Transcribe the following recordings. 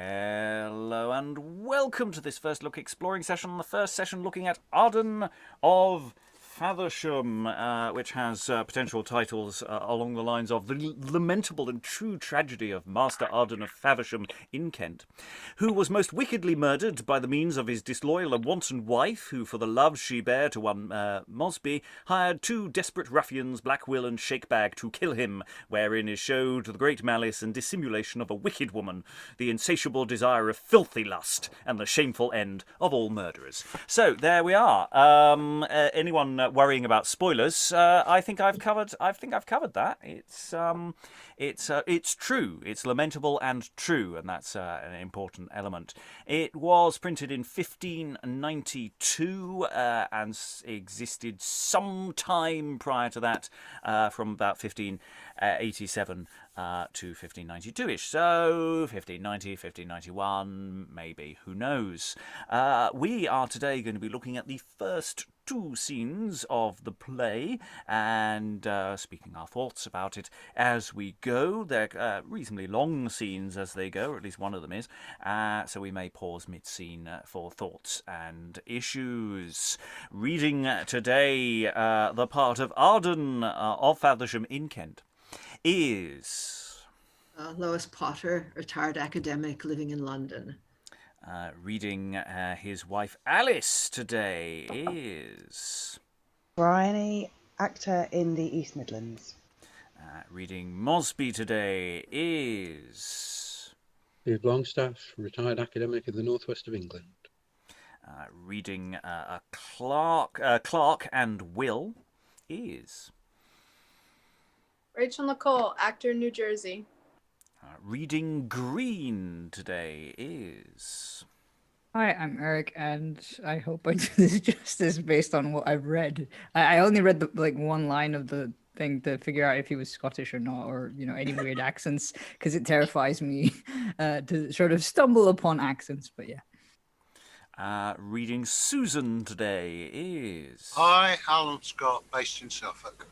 Hello and welcome to this first look exploring session, the first session looking at Arden of Faversham, which has potential titles along the lines of The Lamentable and True Tragedy of Master Arden of Faversham in Kent, who was most wickedly murdered by the means of his disloyal and wanton wife, who for the love she bare to one Mosbie, hired two desperate ruffians, Black Will and Shakebag, to kill him, wherein is showed the great malice and dissimulation of a wicked woman, the insatiable desire of filthy lust, and the shameful end of all murderers. So there we are. Anyone worrying about spoilers? I think I've covered that. It's true. It's lamentable and true, and that's an important element. It was printed in 1592 and existed some time prior to that, from about 1587 to 1592-ish. So 1590, 1591, maybe, who knows. We are today going to be looking at the first two scenes of the play and speaking our thoughts about it as we go. They're reasonably long scenes as they go, or at least one of them is, so we may pause mid-scene for thoughts and issues. Reading today the part of Arden of Faversham in Kent is Lois Potter, retired academic living in London. Reading his wife Alice today is Briony, actor in the East Midlands. Reading Mosbie today is Longstaffe, retired academic in the northwest of England. Reading Clarke and Will is Rachael Nicole, actor in New Jersey. Reading Greene today is Hi, I'm Eric, and I hope I do this justice based on what I've read. I only read one line of the thing to figure out if he was Scottish or not, or any weird accents, because it terrifies me to sort of stumble upon accents. But yeah. Reading Susan today is Hi, Alan Scott, based in Suffolk.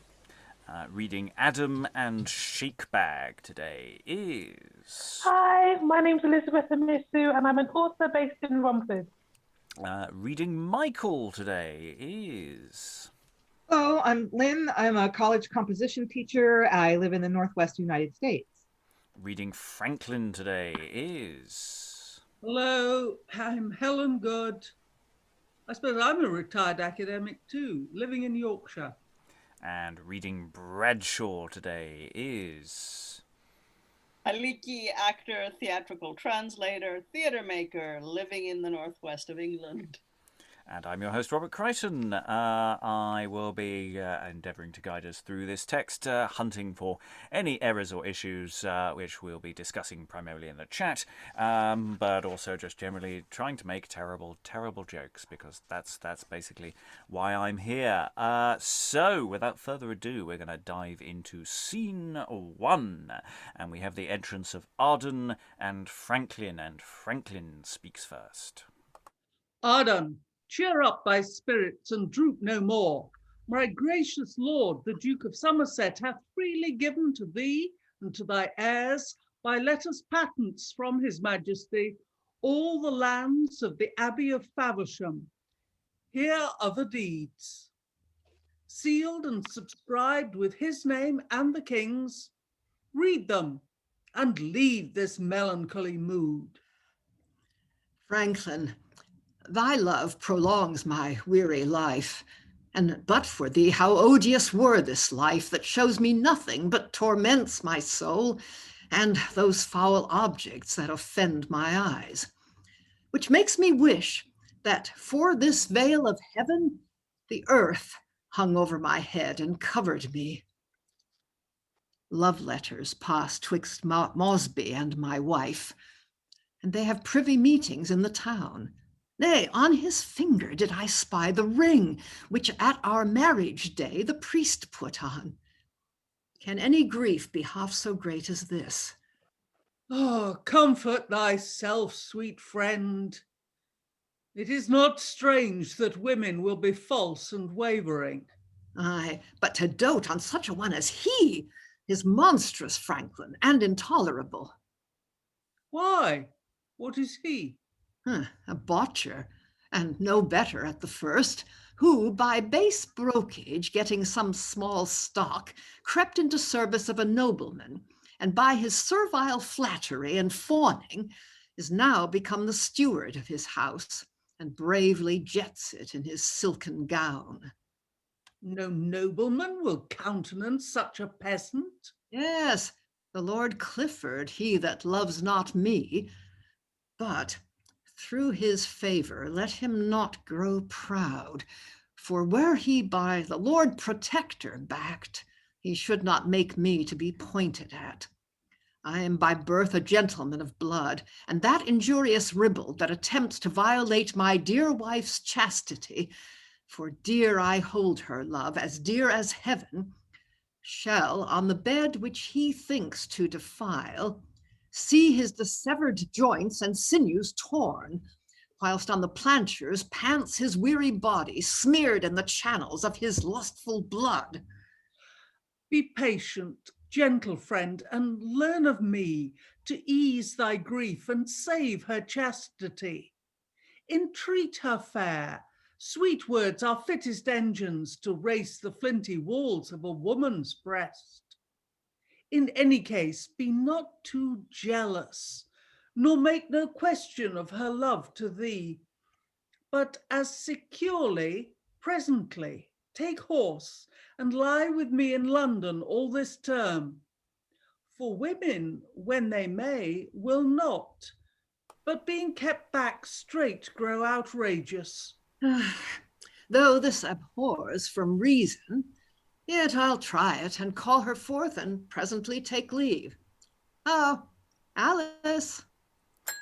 Reading Adam and Shakebag today is Hi, my name's Elizabeth Amisu, and I'm an author based in Romford. Reading Michael today is Hello, I'm Lynn. I'm a college composition teacher. I live in the Northwest United States. Reading Franklin today is Hello, I'm Helen Good. I suppose I'm a retired academic too, living in Yorkshire. And reading Bradshaw today is Aliki, actor, theatrical translator, theatre maker, living in the northwest of England. And I'm your host, Robert Crighton. I will be endeavouring to guide us through this text, hunting for any errors or issues, which we'll be discussing primarily in the chat, but also just generally trying to make terrible, terrible jokes, because that's basically why I'm here. So, without further ado, we're going to dive into scene 1, and we have the entrance of Arden and Franklin speaks first. Arden, cheer up thy spirits and droop no more. My gracious lord, the Duke of Somerset, hath freely given to thee and to thy heirs, by letters patents from his majesty, all the lands of the Abbey of Faversham. Here are the deeds. Sealed and subscribed with his name and the king's, read them and leave this melancholy mood. Franklin, thy love prolongs my weary life, and but for thee, how odious were this life that shows me nothing but torments my soul and those foul objects that offend my eyes, which makes me wish that for this veil of heaven, the earth hung over my head and covered me. Love letters pass twixt Mosbie and my wife, and they have privy meetings in the town. Nay, on his finger did I spy the ring, which at our marriage day the priest put on. Can any grief be half so great as this? Oh, comfort thyself, sweet friend. It is not strange that women will be false and wavering. Aye, but to dote on such a one as he is monstrous, Franklin, and intolerable. Why? What is he? A botcher, and no better at the first, who by base brokage, getting some small stock, crept into service of a nobleman, and by his servile flattery and fawning is now become the steward of his house, and bravely jets it in his silken gown. No nobleman will countenance such a peasant. Yes, the Lord Clifford, he that loves not me, but through his favor let him not grow proud, for were he by the Lord Protector backed, he should not make me to be pointed at. I am by birth a gentleman of blood, and that injurious ribald that attempts to violate my dear wife's chastity, for dear I hold her, love, as dear as heaven, shall, on the bed which he thinks to defile, see his dissevered joints and sinews torn, whilst on the planchers pants his weary body, smeared in the channels of his lustful blood. Be patient, gentle friend, and learn of me to ease thy grief and save her chastity. Entreat her fair. Sweet words are fittest engines to race the flinty walls of a woman's breast. In any case, be not too jealous, nor make no question of her love to thee, but as securely, presently, take horse and lie with me in London all this term. For women, when they may, will not, but being kept back straight grow outrageous. Though this abhors from reason, yet I'll try it and call her forth and presently take leave. Oh, Alice.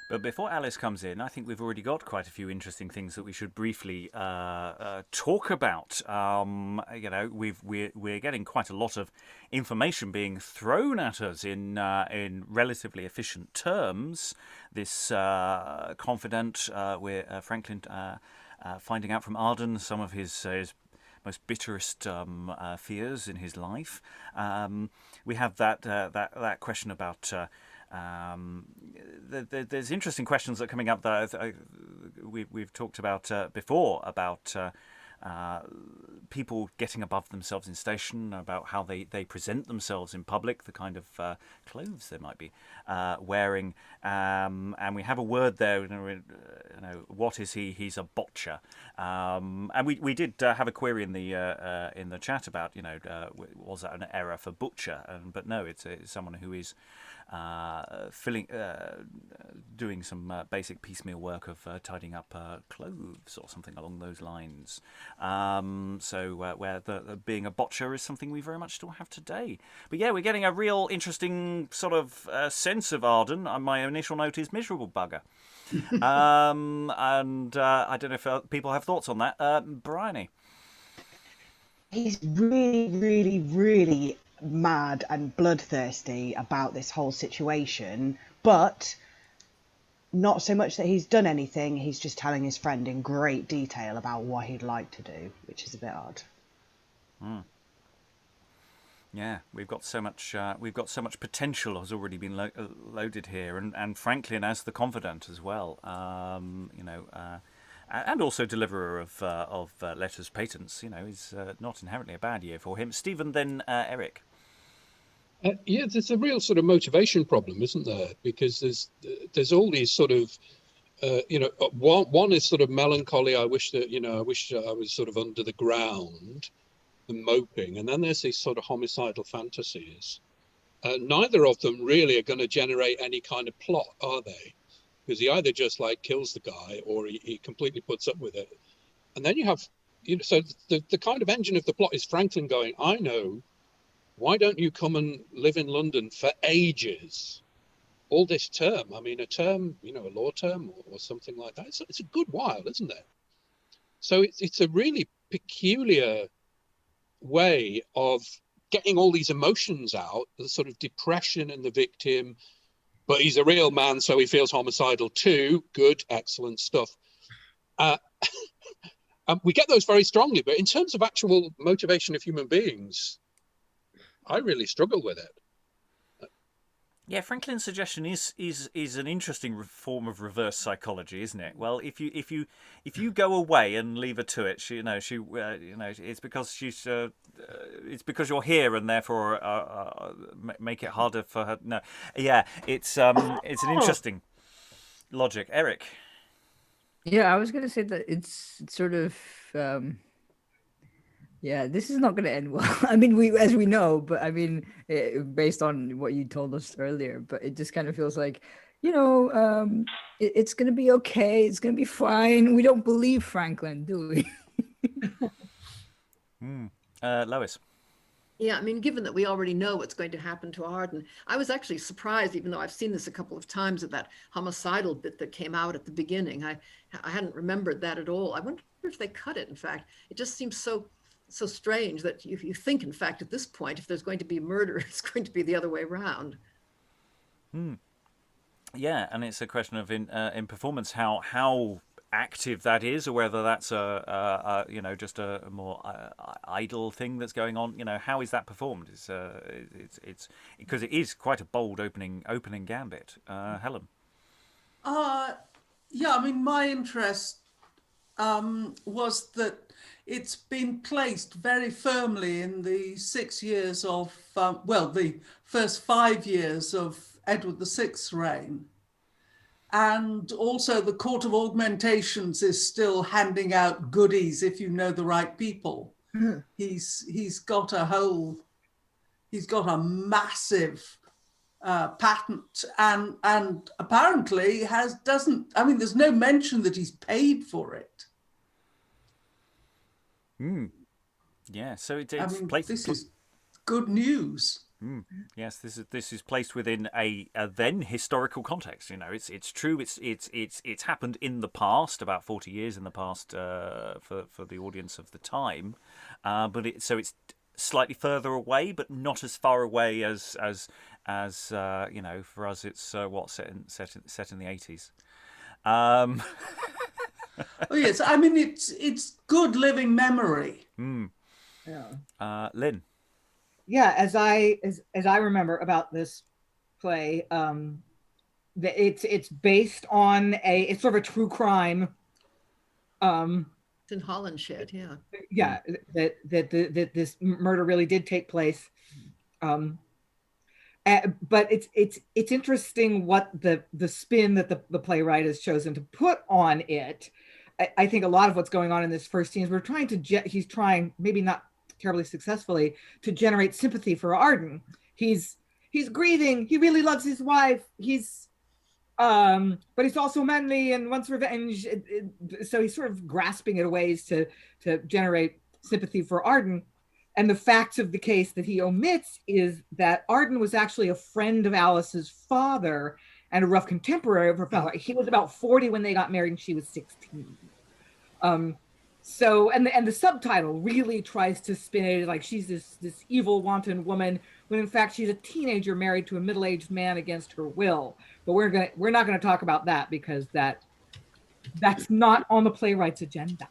But before Alice comes in, I think we've already got quite a few interesting things that we should briefly talk about. We're getting quite a lot of information being thrown at us in relatively efficient terms. This confidant, Franklin finding out from Arden some of his most bitterest fears in his life. We have that question about. There's interesting questions that are coming up that we've talked about before, about people getting above themselves in station, about how they present themselves in public, the kind of clothes they might be wearing, and we have a word there. What is he? He's a botcher, and we did have a query in the chat about was that an error for butcher? But no, it's someone who is doing some basic piecemeal work of tidying up clothes or something along those lines. Where the being a botcher is something we very much still have today. But yeah, we're getting a real interesting sort of sense of Arden. My initial note is miserable bugger. And I don't know if people have thoughts on that. Briony. He's really, really, really mad and bloodthirsty about this whole situation, but not so much that he's done anything. He's just telling his friend in great detail about what he'd like to do, which is a bit odd. Yeah, we've got so much potential has already been loaded here, and Franklin as the confidant as well. And also deliverer of letters patents, is not inherently a bad year for him. Stephen, then Eric. There's a real sort of motivation problem, isn't there? Because there's all these sort of, one is sort of melancholy. I wish I was sort of under the ground and moping. And then there's these sort of homicidal fantasies. Neither of them really are going to generate any kind of plot, are they? Because he either just kills the guy or he completely puts up with it. And then you have, so the kind of engine of the plot is Franklin going, I know, why don't you come and live in London for ages? All this term, a term, a law term or something like that. It's a good while, isn't it? So it's a really peculiar way of getting all these emotions out, the sort of depression in the victim, but he's a real man, so he feels homicidal too. Good, excellent stuff. We get those very strongly, but in terms of actual motivation of human beings, I really struggle with it. Yeah, Franklin's suggestion is an interesting form of reverse psychology, isn't it? Well, if you go away and leave her to it, it's because it's because you're here and therefore make it harder for her. No, yeah, it's an interesting logic, Eric. Yeah, I was gonna say that it's sort of. Yeah, this is not going to end well. I mean, as we know, but I mean, based on what you told us earlier, but it just kind of feels like, it's going to be okay. It's going to be fine. We don't believe Franklin, do we? Lois. Yeah, I mean, given that we already know what's going to happen to Arden, I was actually surprised, even though I've seen this a couple of times, at that homicidal bit that came out at the beginning. I hadn't remembered that at all. I wonder if they cut it, in fact. It just seems so strange that you think, in fact, at this point, if there's going to be murder, it's going to be the other way around. Yeah, and it's a question of in performance how active that is, or whether that's just a more idle thing that's going on. How is that performed? It's because it is quite a bold opening gambit. Helen. Yeah, I mean, my interest was that it's been placed very firmly in the 6 years of, the first 5 years of Edward VI's reign. And also the Court of Augmentations is still handing out goodies if you know the right people. Mm. He's got a massive patent and apparently there's no mention that he's paid for it. Yeah, so it's placed. This is good news. Yes, this is placed within a then historical context. It's true. It's happened in the past, about 40 years in the past, for the audience of the time, but it's slightly further away, but not as far away as for us. It's set in the 80s. Oh yes, I mean it's good living memory. Yeah. Lynn. Yeah, as I remember about this play, it's based on it's sort of a true crime. It's in Hollinshed, yeah. Yeah, that this murder really did take place. But it's interesting what the spin that the playwright has chosen to put on it. I think a lot of what's going on in this first scene is he's trying, maybe not terribly successfully, to generate sympathy for Arden. He's grieving. He really loves his wife. But he's also manly and wants revenge. So he's sort of grasping at ways to generate sympathy for Arden. And the facts of the case that he omits is that Arden was actually a friend of Alice's father and a rough contemporary of her father. He was about 40 when they got married and she was 16. So, and the subtitle really tries to spin it like she's this evil, wanton woman, when in fact she's a teenager married to a middle-aged man against her will. But we're not gonna talk about that because that's not on the playwright's agenda.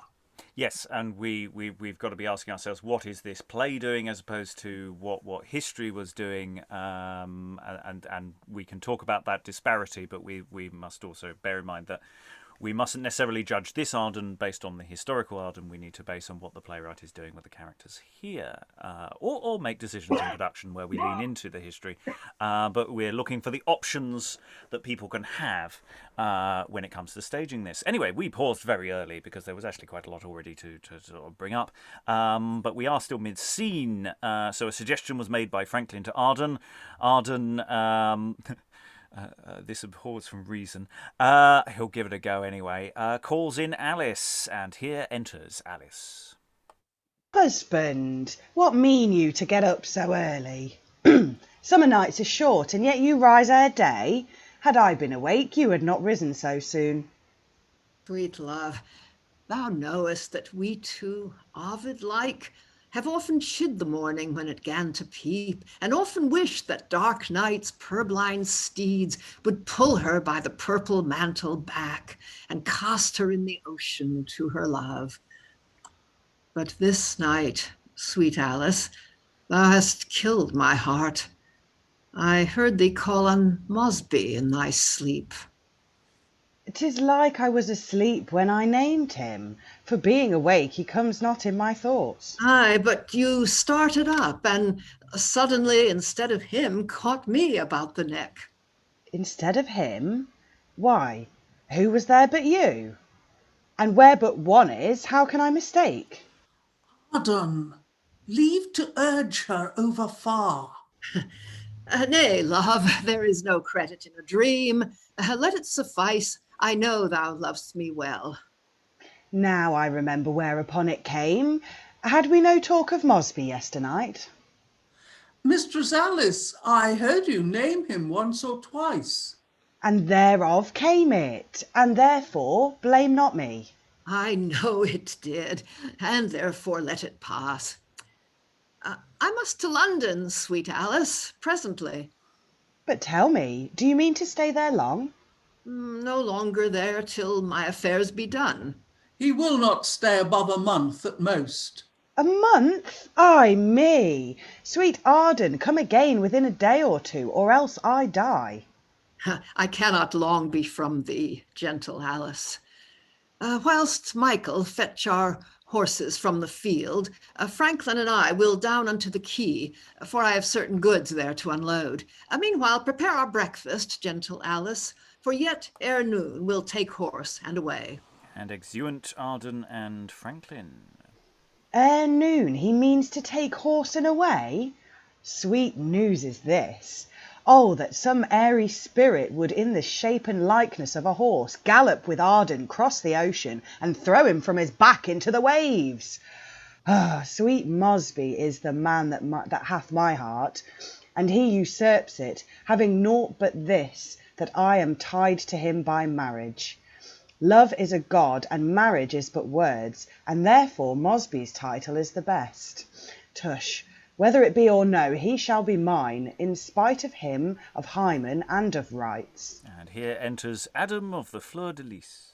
Yes, and we've got to be asking ourselves, what is this play doing as opposed to what history was doing, and we can talk about that disparity, but we must also bear in mind that we mustn't necessarily judge this Arden based on the historical Arden. We need to base on what the playwright is doing with the characters here, or make decisions in production where we lean into the history. But we're looking for the options that people can have when it comes to staging this. Anyway, we paused very early because there was actually quite a lot already to sort of bring up. But we are still mid-scene. So a suggestion was made by Franklin to Arden. Arden... this abhors from reason. He'll give it a go anyway. Calls in Alice, and here enters Alice. Husband, what mean you to get up so early? Summer nights are short, and yet you rise ere day. Had I been awake, you had not risen so soon. Sweet love, thou knowest that we two, Ovid-like, have often chid the morning when it 'gan to peep, and often wished that dark night's purblind steeds would pull her by the purple mantle back and cast her in the ocean to her love. But this night, sweet Alice, thou hast killed my heart. I heard thee call on Mosbie in thy sleep. 'Tis like I was asleep when I named him, for being awake he comes not in my thoughts. Aye, but you started up, and suddenly, instead of him, caught me about the neck. Instead of him? Why, who was there but you? And where but one is, how can I mistake? Arden, leave to urge her over far. Nay, love, there is no credit in a dream. Let it suffice. I know thou lovest me well. Now I remember whereupon it came. Had we no talk of Mosbie yesternight? Mistress Alice, I heard you name him once or twice. And thereof came it, and therefore blame not me. I know it did, and therefore let it pass. I must to London, sweet Alice, presently. But tell me, do you mean to stay there long? No longer there till my affairs be done. He will not stay above a month at most. A month? Ay me! Sweet Arden, come again within a day or two, or else I die. I cannot long be from thee, gentle Alice. Whilst Michael fetch our horses from the field, Franklin and I will down unto the quay, for I have certain goods there to unload. Meanwhile, prepare our breakfast, gentle Alice, for yet ere noon we'll take horse and away. And exeunt Arden and Franklin. Ere noon he means to take horse and away? Sweet news is this. Oh, that some airy spirit would in the shape and likeness of a horse gallop with Arden, cross the ocean, and throw him from his back into the waves. Ah, sweet Mosbie is the man that hath my heart, and he usurps it, having naught but this, that I am tied to him by marriage. Love is a god, and marriage is but words, and therefore Mosbie's title is the best. Tush! Whether it be or no, he shall be mine, in spite of him, of Hymen, and of rights. And here enters Adam of the Fleur-de-Lis.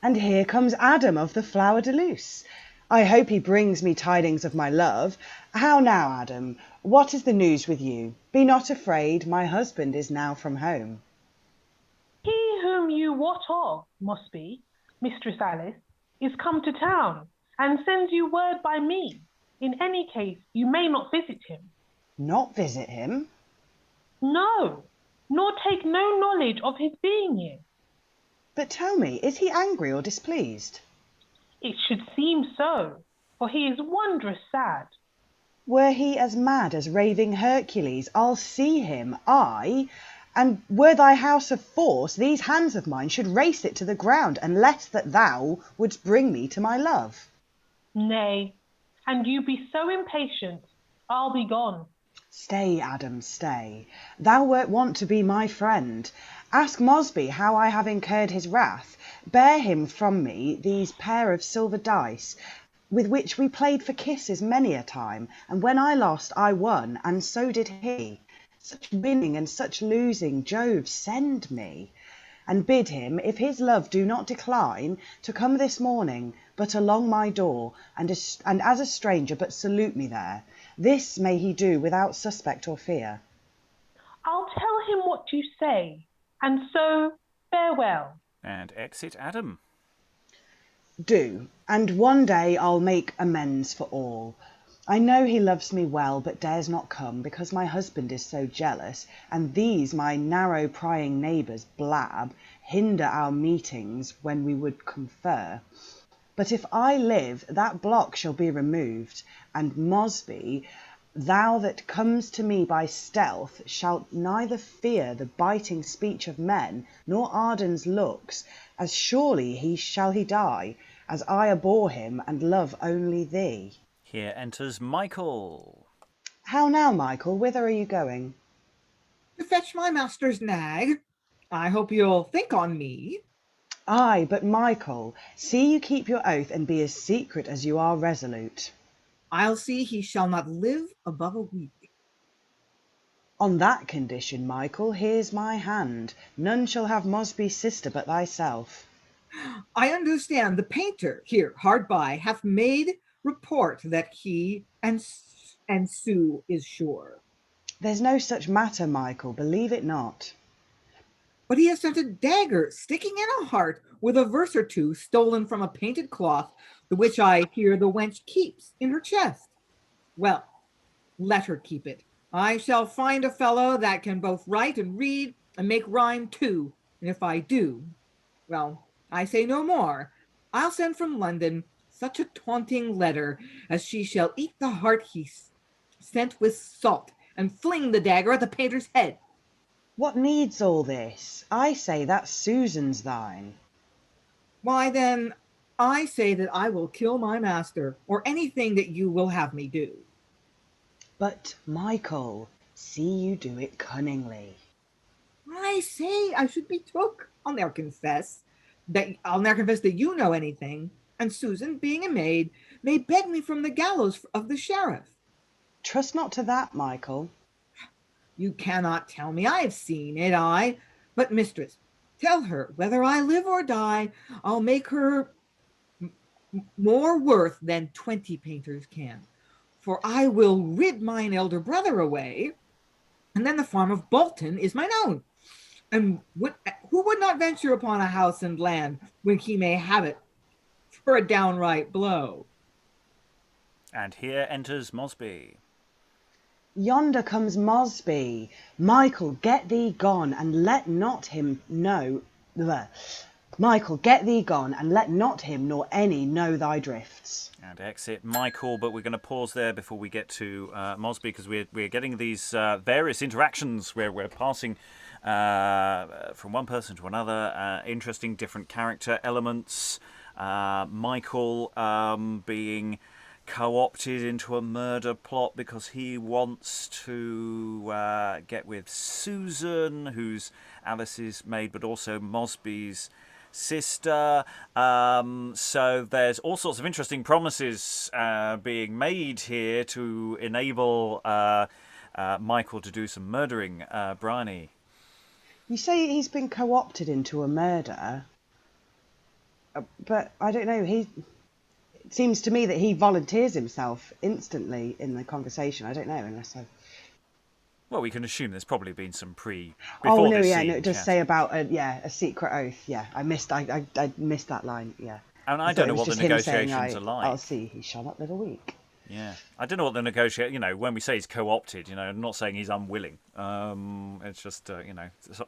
And here comes Adam of the Flower-de-Luce. I hope he brings me tidings of my love. How now, Adam? What is the news with you? Be not afraid, my husband is now from home. He whom you wot of, Mosbie, Mistress Alice, is come to town, and sends you word by me. In any case, you may not visit him. Not visit him? No, nor take no knowledge of his being here. But tell me, is he angry or displeased? It should seem so, for he is wondrous sad. Were he as mad as raving Hercules, I'll see him, I, and were thy house of force, these hands of mine should race it to the ground, unless that thou wouldst bring me to my love. Nay, and you be so impatient, I'll be gone. Stay, Adam, stay. Thou wert wont to be my friend. Ask Mosbie how I have incurred his wrath. Bear him from me these pair of silver dice, with which we played for kisses many a time, and when I lost I won, and so did he. Such winning and such losing Jove send me. And bid him, if his love do not decline, to come this morning, but along my door, and as a stranger, but salute me there. This may he do without suspect or fear. I'll tell him what you say, and so farewell. And exit Adam. Do, and one day I'll make amends for all. I know he loves me well, but dares not come, because my husband is so jealous, and these my narrow prying neighbours blab, hinder our meetings when we would confer. But if I live, that block shall be removed, and Mosbie, thou that comes to me by stealth, shalt neither fear the biting speech of men, nor Arden's looks, as surely shall he die, as I abhor him, and love only thee. Here enters Michael. How now, Michael, whither are you going? To fetch my master's nag. I hope you'll think on me. Ay, but Michael, see you keep your oath and be as secret as you are resolute. I'll see he shall not live above a week. On that condition, Michael, here's my hand. None shall have Mosbie's sister but thyself. I understand the painter here hard by hath made report that he and Sue is sure. There's no such matter, Michael, believe it not. But he has sent a dagger sticking in a heart with a verse or two stolen from a painted cloth, the which I hear the wench keeps in her chest. Well, let her keep it. I shall find a fellow that can both write and read and make rhyme too. And if I do, well, I say no more. I'll send from London such a taunting letter as she shall eat the heart he sent with salt and fling the dagger at the painter's head. What needs all this? I say that's Susan's thine. Why then, I say that I will kill my master, or anything that you will have me do. But, Michael, see you do it cunningly. I say I should be took. I'll ne'er confess that you know anything, and Susan, being a maid, may beg me from the gallows of the sheriff. Trust not to that, Michael. You cannot tell me. I have seen it, but mistress, tell her whether I live or die, I'll make her more worth than 20 painters can. For I will rid mine elder brother away, and then the farm of Bolton is mine own. And who would not venture upon a house and land when he may have it for a downright blow? And here enters Mosbie. Yonder comes Mosbie. Michael, get thee gone, and let not him know. Michael, get thee gone, and let not him nor any know thy drifts. And exit Michael, but we're going to pause there before we get to Mosbie, because we're getting these various interactions where we're passing from one person to another, interesting different character elements. Michael being co-opted into a murder plot because he wants to get with Susan, who's Alice's maid, but also Mosbie's sister. So there's all sorts of interesting promises being made here to enable Michael to do some murdering. Briony. You say he's been co-opted into a murder, but I don't know, it seems to me that he volunteers himself instantly in the conversation. I don't know, unless I've... Well, we can assume there's probably been some it does say about a secret oath. Yeah, I missed that line. Yeah, and I don't know what the negotiations are like. I'll see, he shall not live a week. Yeah, I don't know what the negotiate. When we say he's co-opted, I'm not saying he's unwilling. It's just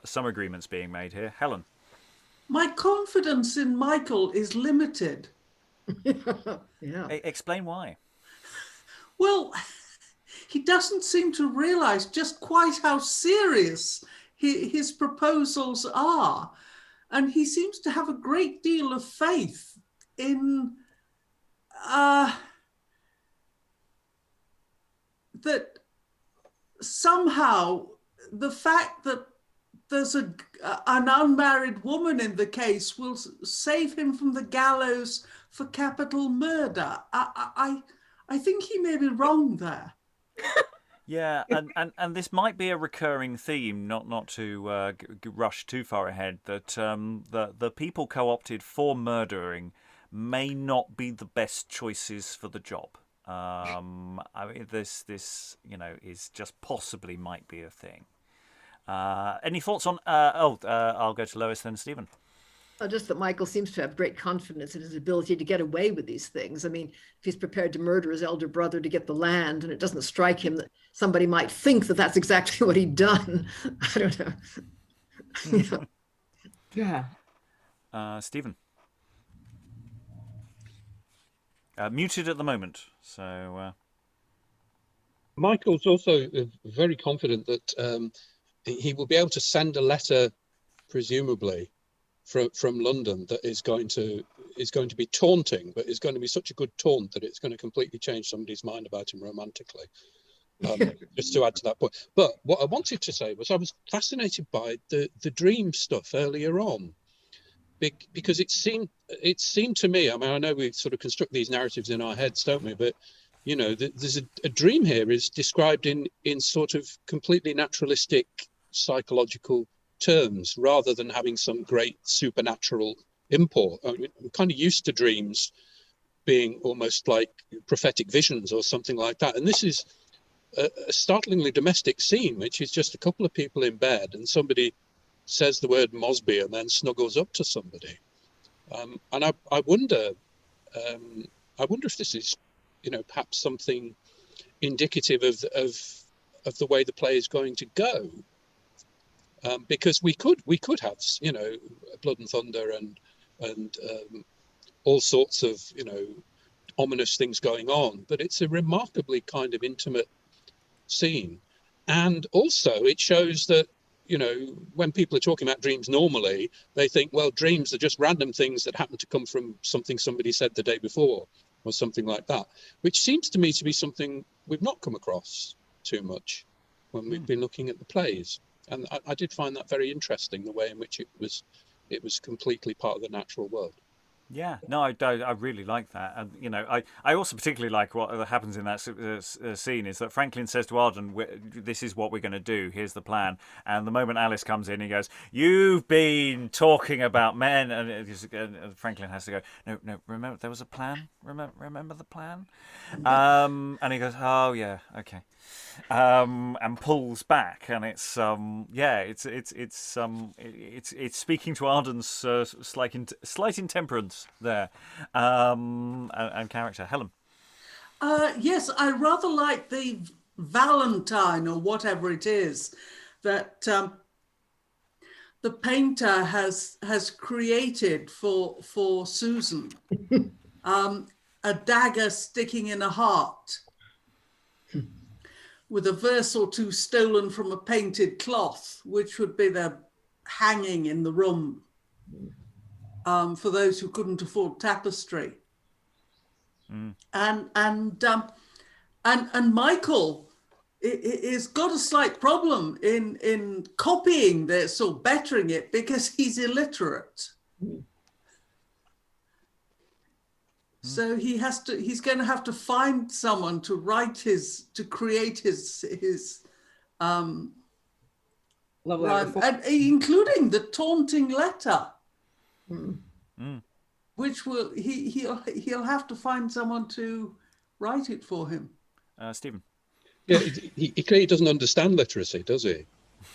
some agreements being made here. Helen, my confidence in Michael is limited. Yeah. Explain why. Well, he doesn't seem to realise just quite how serious his proposals are. And he seems to have a great deal of faith in that somehow the fact that there's an unmarried woman in the case will save him from the gallows for capital murder. I think he may be wrong there. Yeah, and this might be a recurring theme, not to rush too far ahead, that the people co-opted for murdering may not be the best choices for the job. I mean, this is just possibly might be a thing. Any thoughts on? I'll go to Lois then, Stephen. Just that Michael seems to have great confidence in his ability to get away with these things. I mean, if he's prepared to murder his elder brother to get the land, and it doesn't strike him that somebody might think that that's exactly what he'd done. I don't know. Yeah. Stephen. Muted at the moment, so... Michael's also very confident that he will be able to send a letter, presumably, from London that is going to be taunting, but is going to be such a good taunt that it's going to completely change somebody's mind about him romantically. Just to add to that point. But what I wanted to say was I was fascinated by the dream stuff earlier on, because it seemed to me, I mean, I know we sort of construct these narratives in our heads, don't we? But there's a dream here is described in sort of completely naturalistic psychological terms rather than having some great supernatural import. I mean, I'm kind of used to dreams being almost like prophetic visions or something like that, and this is a startlingly domestic scene, which is just a couple of people in bed and somebody says the word Mosbie and then snuggles up to somebody. And I wonder if this is, perhaps something indicative of the way the play is going to go. Because we could have, blood and thunder and all sorts of, ominous things going on, but it's a remarkably kind of intimate scene. And also it shows that, when people are talking about dreams normally, they think, well, dreams are just random things that happen to come from something somebody said the day before or something like that, which seems to me to be something we've not come across too much when we've been looking at the plays. And I did find that very interesting, the way in which it was completely part of the natural world. Yeah, no, I really like that. And, I also particularly like what happens in that scene is that Franklin says to Arden, this is what we're going to do, here's the plan. And the moment Alice comes in, he goes, you've been talking about men. And Franklin has to go, no, remember, there was a plan? Remember the plan? And he goes, oh, yeah, okay. And pulls back, and it's speaking to Arden's slight intemperance there, and character. Helen. Yes, I rather like the Valentine or whatever it is that the painter has created for Susan. A dagger sticking in a heart, with a verse or two stolen from a painted cloth, which would be the hanging in the room for those who couldn't afford tapestry. And Michael is got a slight problem in copying this or bettering it because he's illiterate. So he's going to have to find someone to create his rhyme, and including the taunting letter, which he'll have to find someone to write it for him. Stephen. Yeah, he clearly doesn't understand literacy, does he?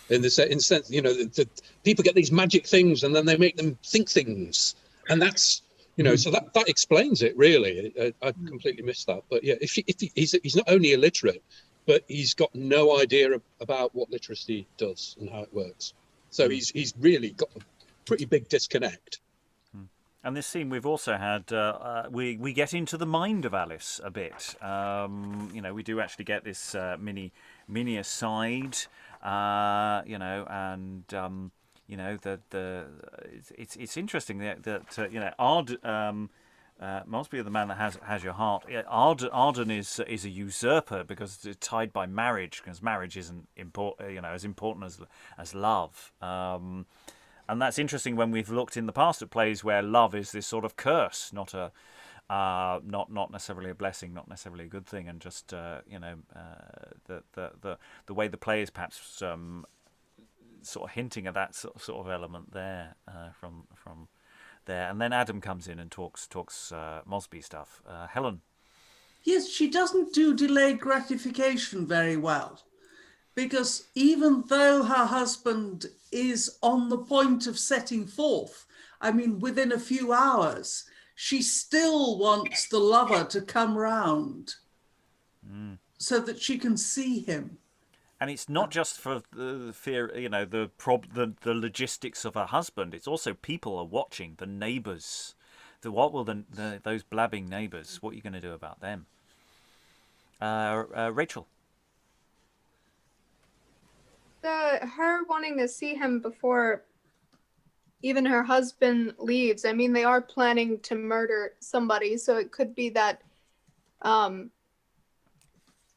In the sense, the people get these magic things and then they make them think things, and that's. So that explains it, really. I completely missed that. But yeah, if he's not only illiterate, but he's got no idea about what literacy does and how it works. So he's really got a pretty big disconnect. And this scene we've also had, we get into the mind of Alice a bit. We do actually get this mini aside, and. It's interesting that Mosbie, the man that has your heart. Arden is a usurper because it's tied by marriage, because marriage isn't as important as love. And that's interesting when we've looked in the past at plays where love is this sort of curse, not not necessarily a blessing, not necessarily a good thing, and just the way the play is perhaps. Sort of hinting at that sort of element there from there, and then Adam comes in and talks Mosbie stuff. Helen. Yes, she doesn't do delayed gratification very well, because even though her husband is on the point of setting forth, within a few hours, she still wants the lover to come round so that she can see him. And it's not just for the fear, the logistics of her husband. It's also people are watching, the neighbours. What will those blabbing neighbours? What are you going to do about them? Rachael. Her wanting to see him before even her husband leaves. They are planning to murder somebody, so it could be that.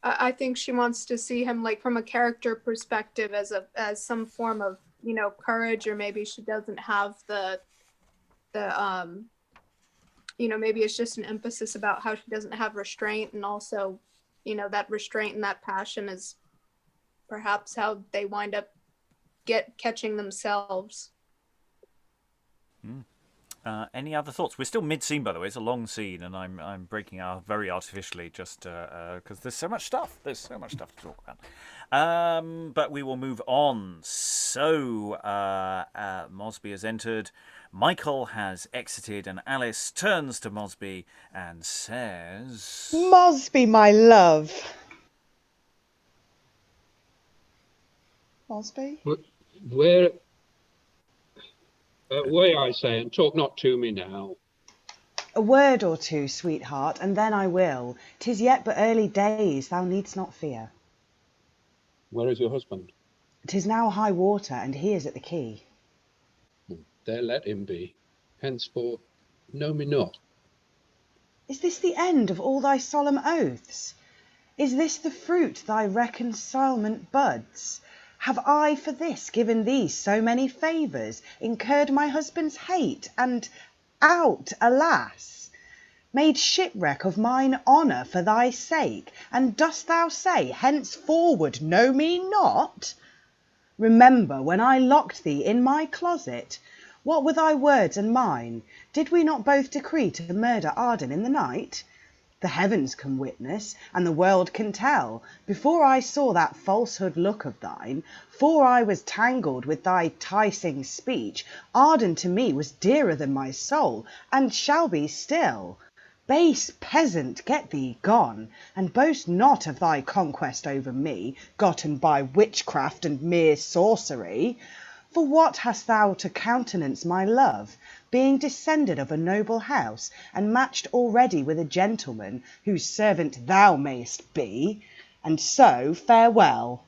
I think she wants to see him from a character perspective as some form of courage, or maybe she doesn't have the maybe it's just an emphasis about how she doesn't have restraint, and also that restraint and that passion is perhaps how they wind up catching themselves. Any other thoughts? We're still mid-scene, by the way. It's a long scene, and I'm breaking out very artificially just because there's so much stuff. There's so much stuff to talk about. But we will move on. So Mosbie has entered. Michael has exited, and Alice turns to Mosbie and says, Mosbie, my love. Mosbie? Where I say, and talk not to me now. A word or two, sweetheart, and then I will. 'Tis yet but early days, thou needst not fear. Where is your husband? 'Tis now high water, and he is at the quay. There let him be. Henceforth, know me not. Is this the end of all thy solemn oaths? Is this the fruit thy reconcilement buds? Have I for this given thee so many favours, incurred my husband's hate, and alas, made shipwreck of mine honour for thy sake? And dost thou say, henceforward know me not? Remember when I locked thee in my closet, what were thy words and mine? Did we not both decree to murder Arden in the night? The heavens can witness, and the world can tell. Before I saw that falsehood look of thine, fore I was tangled with thy ticing speech, Arden to me was dearer than my soul, and shall be still. Base peasant, get thee gone, and boast not of thy conquest over me, gotten by witchcraft and mere sorcery. For what hast thou to countenance my love, being descended of a noble house, and matched already with a gentleman, whose servant thou mayst be? And so farewell.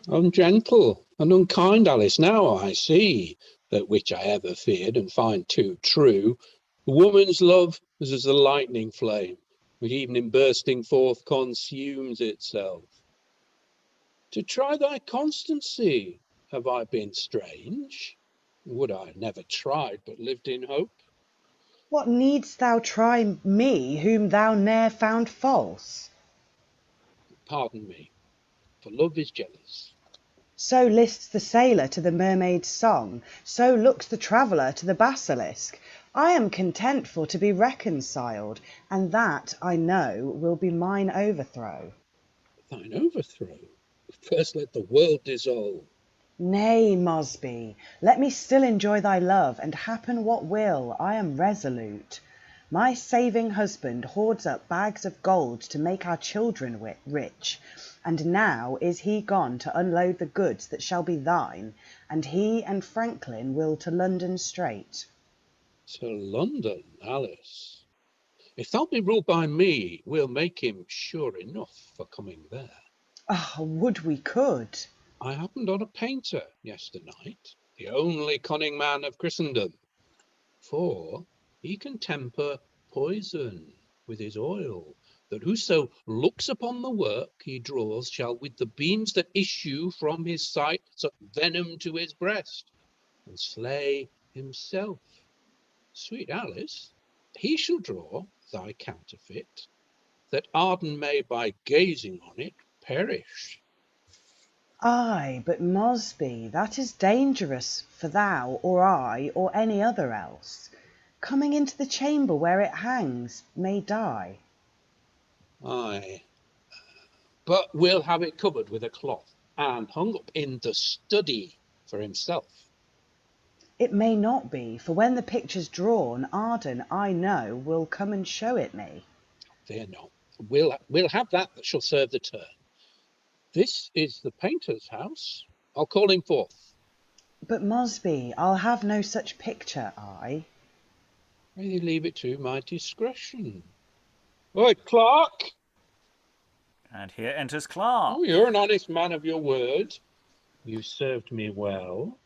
Ungentle and unkind, Alice, now I see that which I ever feared and find too true. A woman's love is as a lightning flame, which even in bursting forth consumes itself. To try thy constancy, have I been strange? Would I never tried, but lived in hope? What needst thou try me, whom thou ne'er found false? Pardon me, for love is jealous. So lists the sailor to the mermaid's song, so looks the traveller to the basilisk. I am content for to be reconciled, and that, I know, will be mine overthrow. Thine overthrow? First let the world dissolve. Nay, Mosbie, let me still enjoy thy love, and happen what will, I am resolute. My saving husband hoards up bags of gold to make our children rich, and now is he gone to unload the goods that shall be thine, and he and Franklin will to London straight. To London, Alice? If thou be ruled by me, we'll make him sure enough for coming there. Ah, would we could. I happened on a painter yesternight, the only cunning man of Christendom, for he can temper poison with his oil, that whoso looks upon the work he draws shall with the beams that issue from his sight suck venom to his breast, and slay himself. Sweet Alice, he shall draw thy counterfeit, that Arden may by gazing on it perish. Ay, but Mosbie, that is dangerous for thou or I or any other else. Coming into the chamber where it hangs may die. Ay, but we'll have it covered with a cloth and hung up in the study for himself. It may not be, for when the picture's drawn, Arden, I know, will come and show it me. Fear not, we'll have that shall serve the turn. This is the painter's house. I'll call him forth. But Mosbie, I'll have no such picture, I. May you leave it to my discretion. Oi, Clarke! And here enters Clarke. Oh, you're an honest man of your word. You served me well.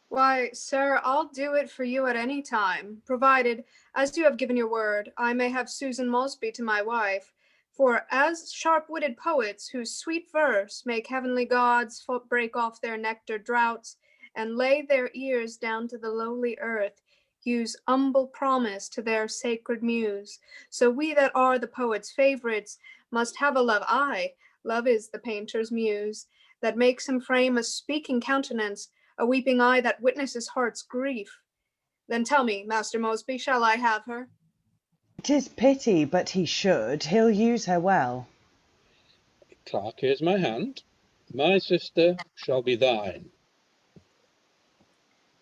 Why, sir, I'll do it for you at any time, provided, as you have given your word, I may have Susan Mosbie to my wife. For as sharp-witted poets, whose sweet verse make heavenly gods break off their nectar draughts, and lay their ears down to the lowly earth, use humble promise to their sacred muse, so we that are the poet's favorites must have a love. Aye, love is the painter's muse, that makes him frame a speaking countenance, a weeping eye that witnesses heart's grief. Then tell me, Master Mosbie, shall I have her? 'Tis pity, but he should. He'll use her well. Clarke, here's my hand. My sister shall be thine.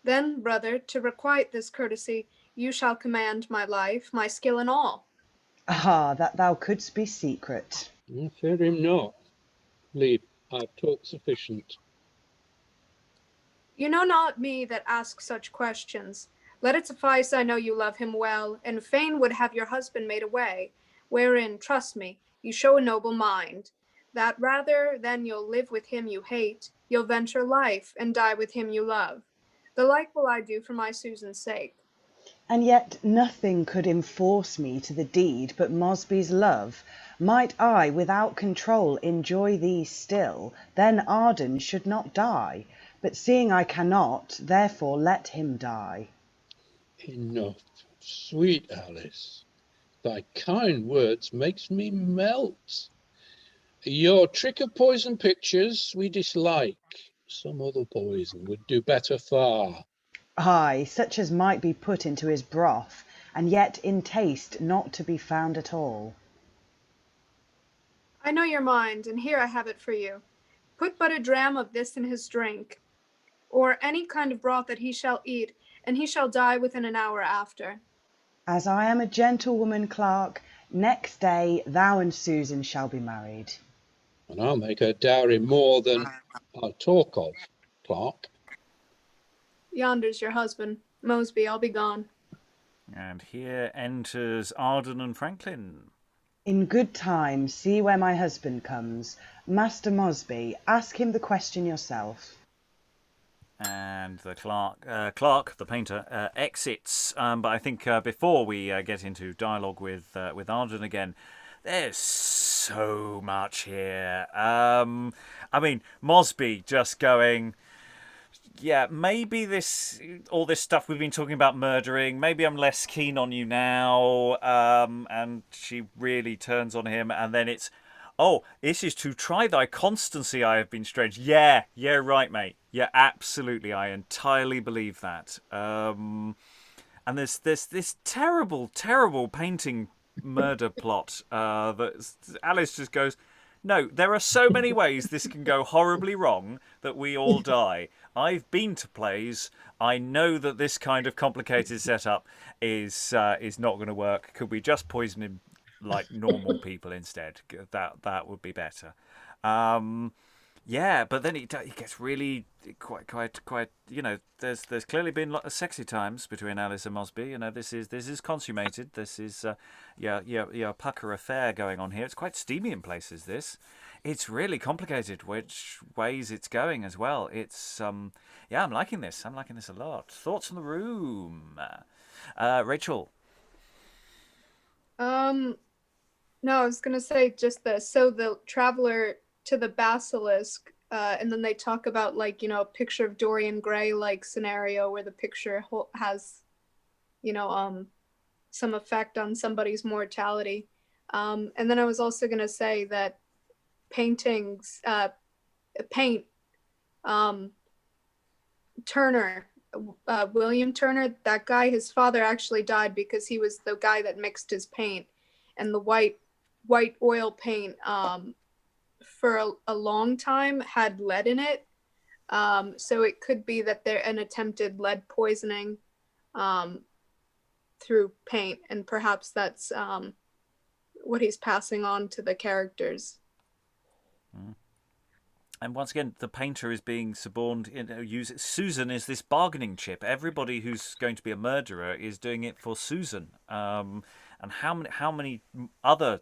Then, brother, to requite this courtesy, you shall command my life, my skill and all. Ah, that thou couldst be secret. Fear him not. Leave, I've talked sufficient. You know not me that ask such questions. Let it suffice I know you love him well, and fain would have your husband made away, wherein, trust me, you show a noble mind, that rather than you'll live with him you hate, you'll venture life and die with him you love. The like will I do for my Susan's sake. And yet nothing could enforce me to the deed but Mosbie's love. Might I without control enjoy thee still, then Arden should not die. But seeing I cannot, therefore let him die. Enough, sweet Alice. Thy kind words makes me melt. Your trick of poison pictures we dislike. Some other poison would do better far. Ay, such as might be put into his broth, and yet in taste not to be found at all. I know your mind, and here I have it for you. Put but a dram of this in his drink, or any kind of broth that he shall eat, and he shall die within an hour after. As I am a gentlewoman, Clarke, next day thou and Susan shall be married. And I'll make her dowry more than I'll talk of, Clarke. Yonder's your husband. Mosbie, I'll be gone. And here enters Arden and Franklin. In good time, see where my husband comes. Master Mosbie, ask him the question yourself. And the Clarke, the painter, exits. But I think before we get into dialogue with Arden again, there's so much here. I mean, Mosbie just going, yeah, maybe all this stuff we've been talking about murdering, maybe I'm less keen on you now. And she really turns on him, and then it's, oh, this is to try thy constancy I have been strange. Yeah, right, mate. Yeah, absolutely. I entirely believe that. And there's this terrible, terrible painting murder plot that Alice just goes, no, there are so many ways this can go horribly wrong that we all die. I've been to plays. I know that this kind of complicated setup is not going to work. Could we just poison him like normal people instead? That would be better. Yeah, but then he gets really quite. You know, there's clearly been a lot of sexy times between Alice and Mosbie. You know, this is consummated. This is your pucker affair going on here. It's quite steamy in places. It's really complicated which ways it's going as well. It's yeah, I'm liking this. I'm liking this a lot. Thoughts on the room, Rachael? No, I was gonna say just this. So the traveler to the basilisk, and then they talk about, like, you know, a picture of Dorian Gray like scenario where the picture has, you know, some effect on somebody's mortality. And then I was also gonna say that Turner, William Turner, that guy, his father actually died because he was the guy that mixed his paint, and the white oil paint for a long time had lead in it, so it could be that they're an attempted lead poisoning through paint, and perhaps that's what he's passing on to the characters. And once again, the painter is being suborned. Susan is this bargaining chip. Everybody who's going to be a murderer is doing it for Susan. And how many other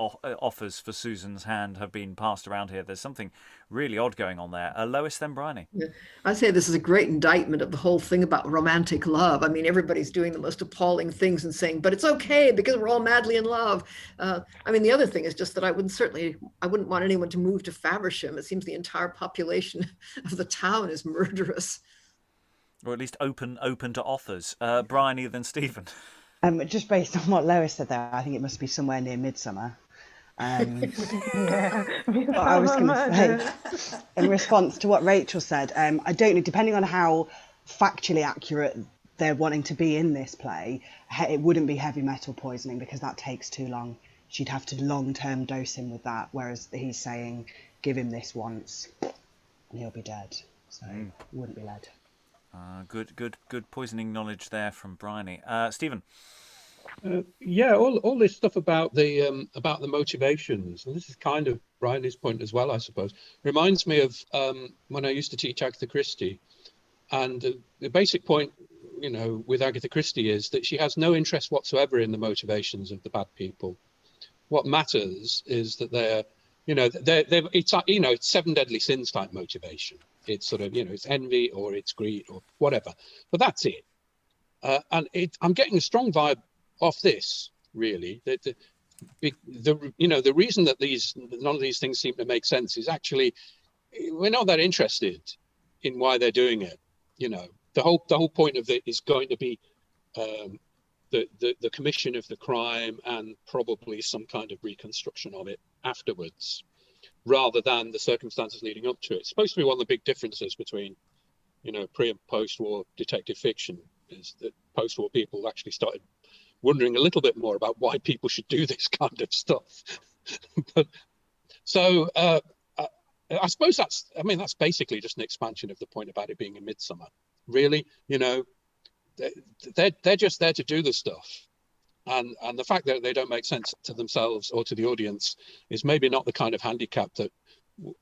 offers for Susan's hand have been passed around here? There's something really odd going on there. Lois, then Briony. Yeah. I'd say this is a great indictment of the whole thing about romantic love. I mean, everybody's doing the most appalling things and saying, but it's okay because we're all madly in love. I mean, the other thing is just that I wouldn't want anyone to move to Faversham. It seems the entire population of the town is murderous. Or at least open to offers. Briony, then Stephen. Just based on what Lois said there, I think it must be somewhere near Midsummer. Yeah, What I was going to say in response to what Rachael said, I don't know, depending on how factually accurate they're wanting to be in this play, it wouldn't be heavy metal poisoning because that takes too long. She'd have to long-term dose him with that, whereas he's saying, give him this once and he'll be dead. So it wouldn't be lead. Good poisoning knowledge there from Briony. Stephen. Yeah, all this stuff about the motivations, and this is kind of Briony's point as well, I suppose. Reminds me of when I used to teach Agatha Christie, and the basic point, with Agatha Christie is that she has no interest whatsoever in the motivations of the bad people. What matters is that it's 7 deadly sins type motivation. It's sort of, it's envy or it's greed or whatever, but that's it. And I'm getting a strong vibe off this, really. The reason that none of these things seem to make sense is actually we're not that interested in why they're doing it. The whole point of it is going to be the commission of the crime and probably some kind of reconstruction of it afterwards, rather than the circumstances leading up to it. It's supposed to be one of the big differences between, pre and post-war detective fiction, is that post-war people actually started wondering a little bit more about why people should do this kind of stuff. I suppose that's basically just an expansion of the point about it being a midsummer. Really, they're just there to do the stuff. And the fact that they don't make sense to themselves or to the audience is maybe not the kind of handicap that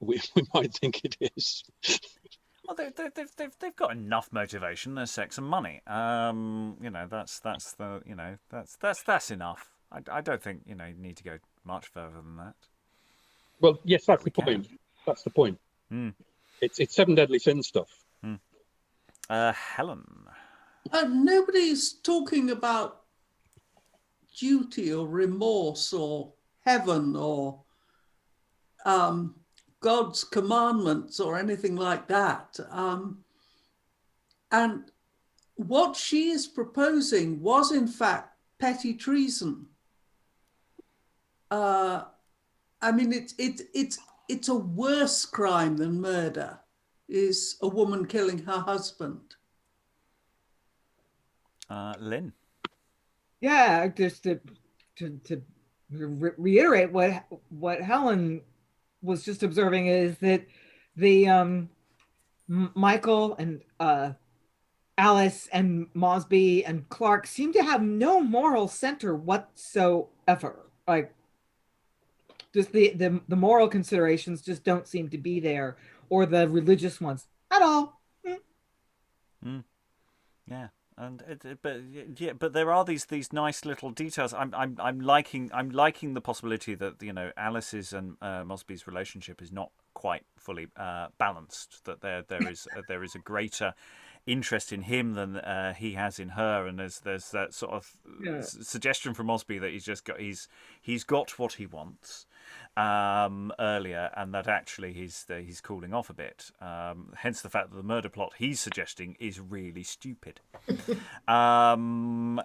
we might think it is. Well, they've got enough motivation. There's sex and money. That's enough. I don't think you need to go much further than that. Well, yes, that's the point. That's the point. It's 7 deadly sins stuff. Helen. Nobody's talking about duty or remorse or heaven or God's commandments or anything like that. And what she is proposing was in fact petty treason. It's a worse crime than murder, is a woman killing her husband. Lynn. Yeah, just to reiterate what Helen was just observing is that the Michael and Alice and Mosbie and Clarke seem to have no moral center whatsoever. Like, just the moral considerations just don't seem to be there, or the religious ones at all. Yeah. And but there are these nice little details. I'm liking the possibility that Alice's and Mosbie's relationship is not quite fully balanced. That there is a greater interest in him than he has in her, and there's that sort of suggestion from Mosbie that he's got what he wants earlier, and that actually he's cooling off a bit. Hence the fact that the murder plot he's suggesting is really stupid. And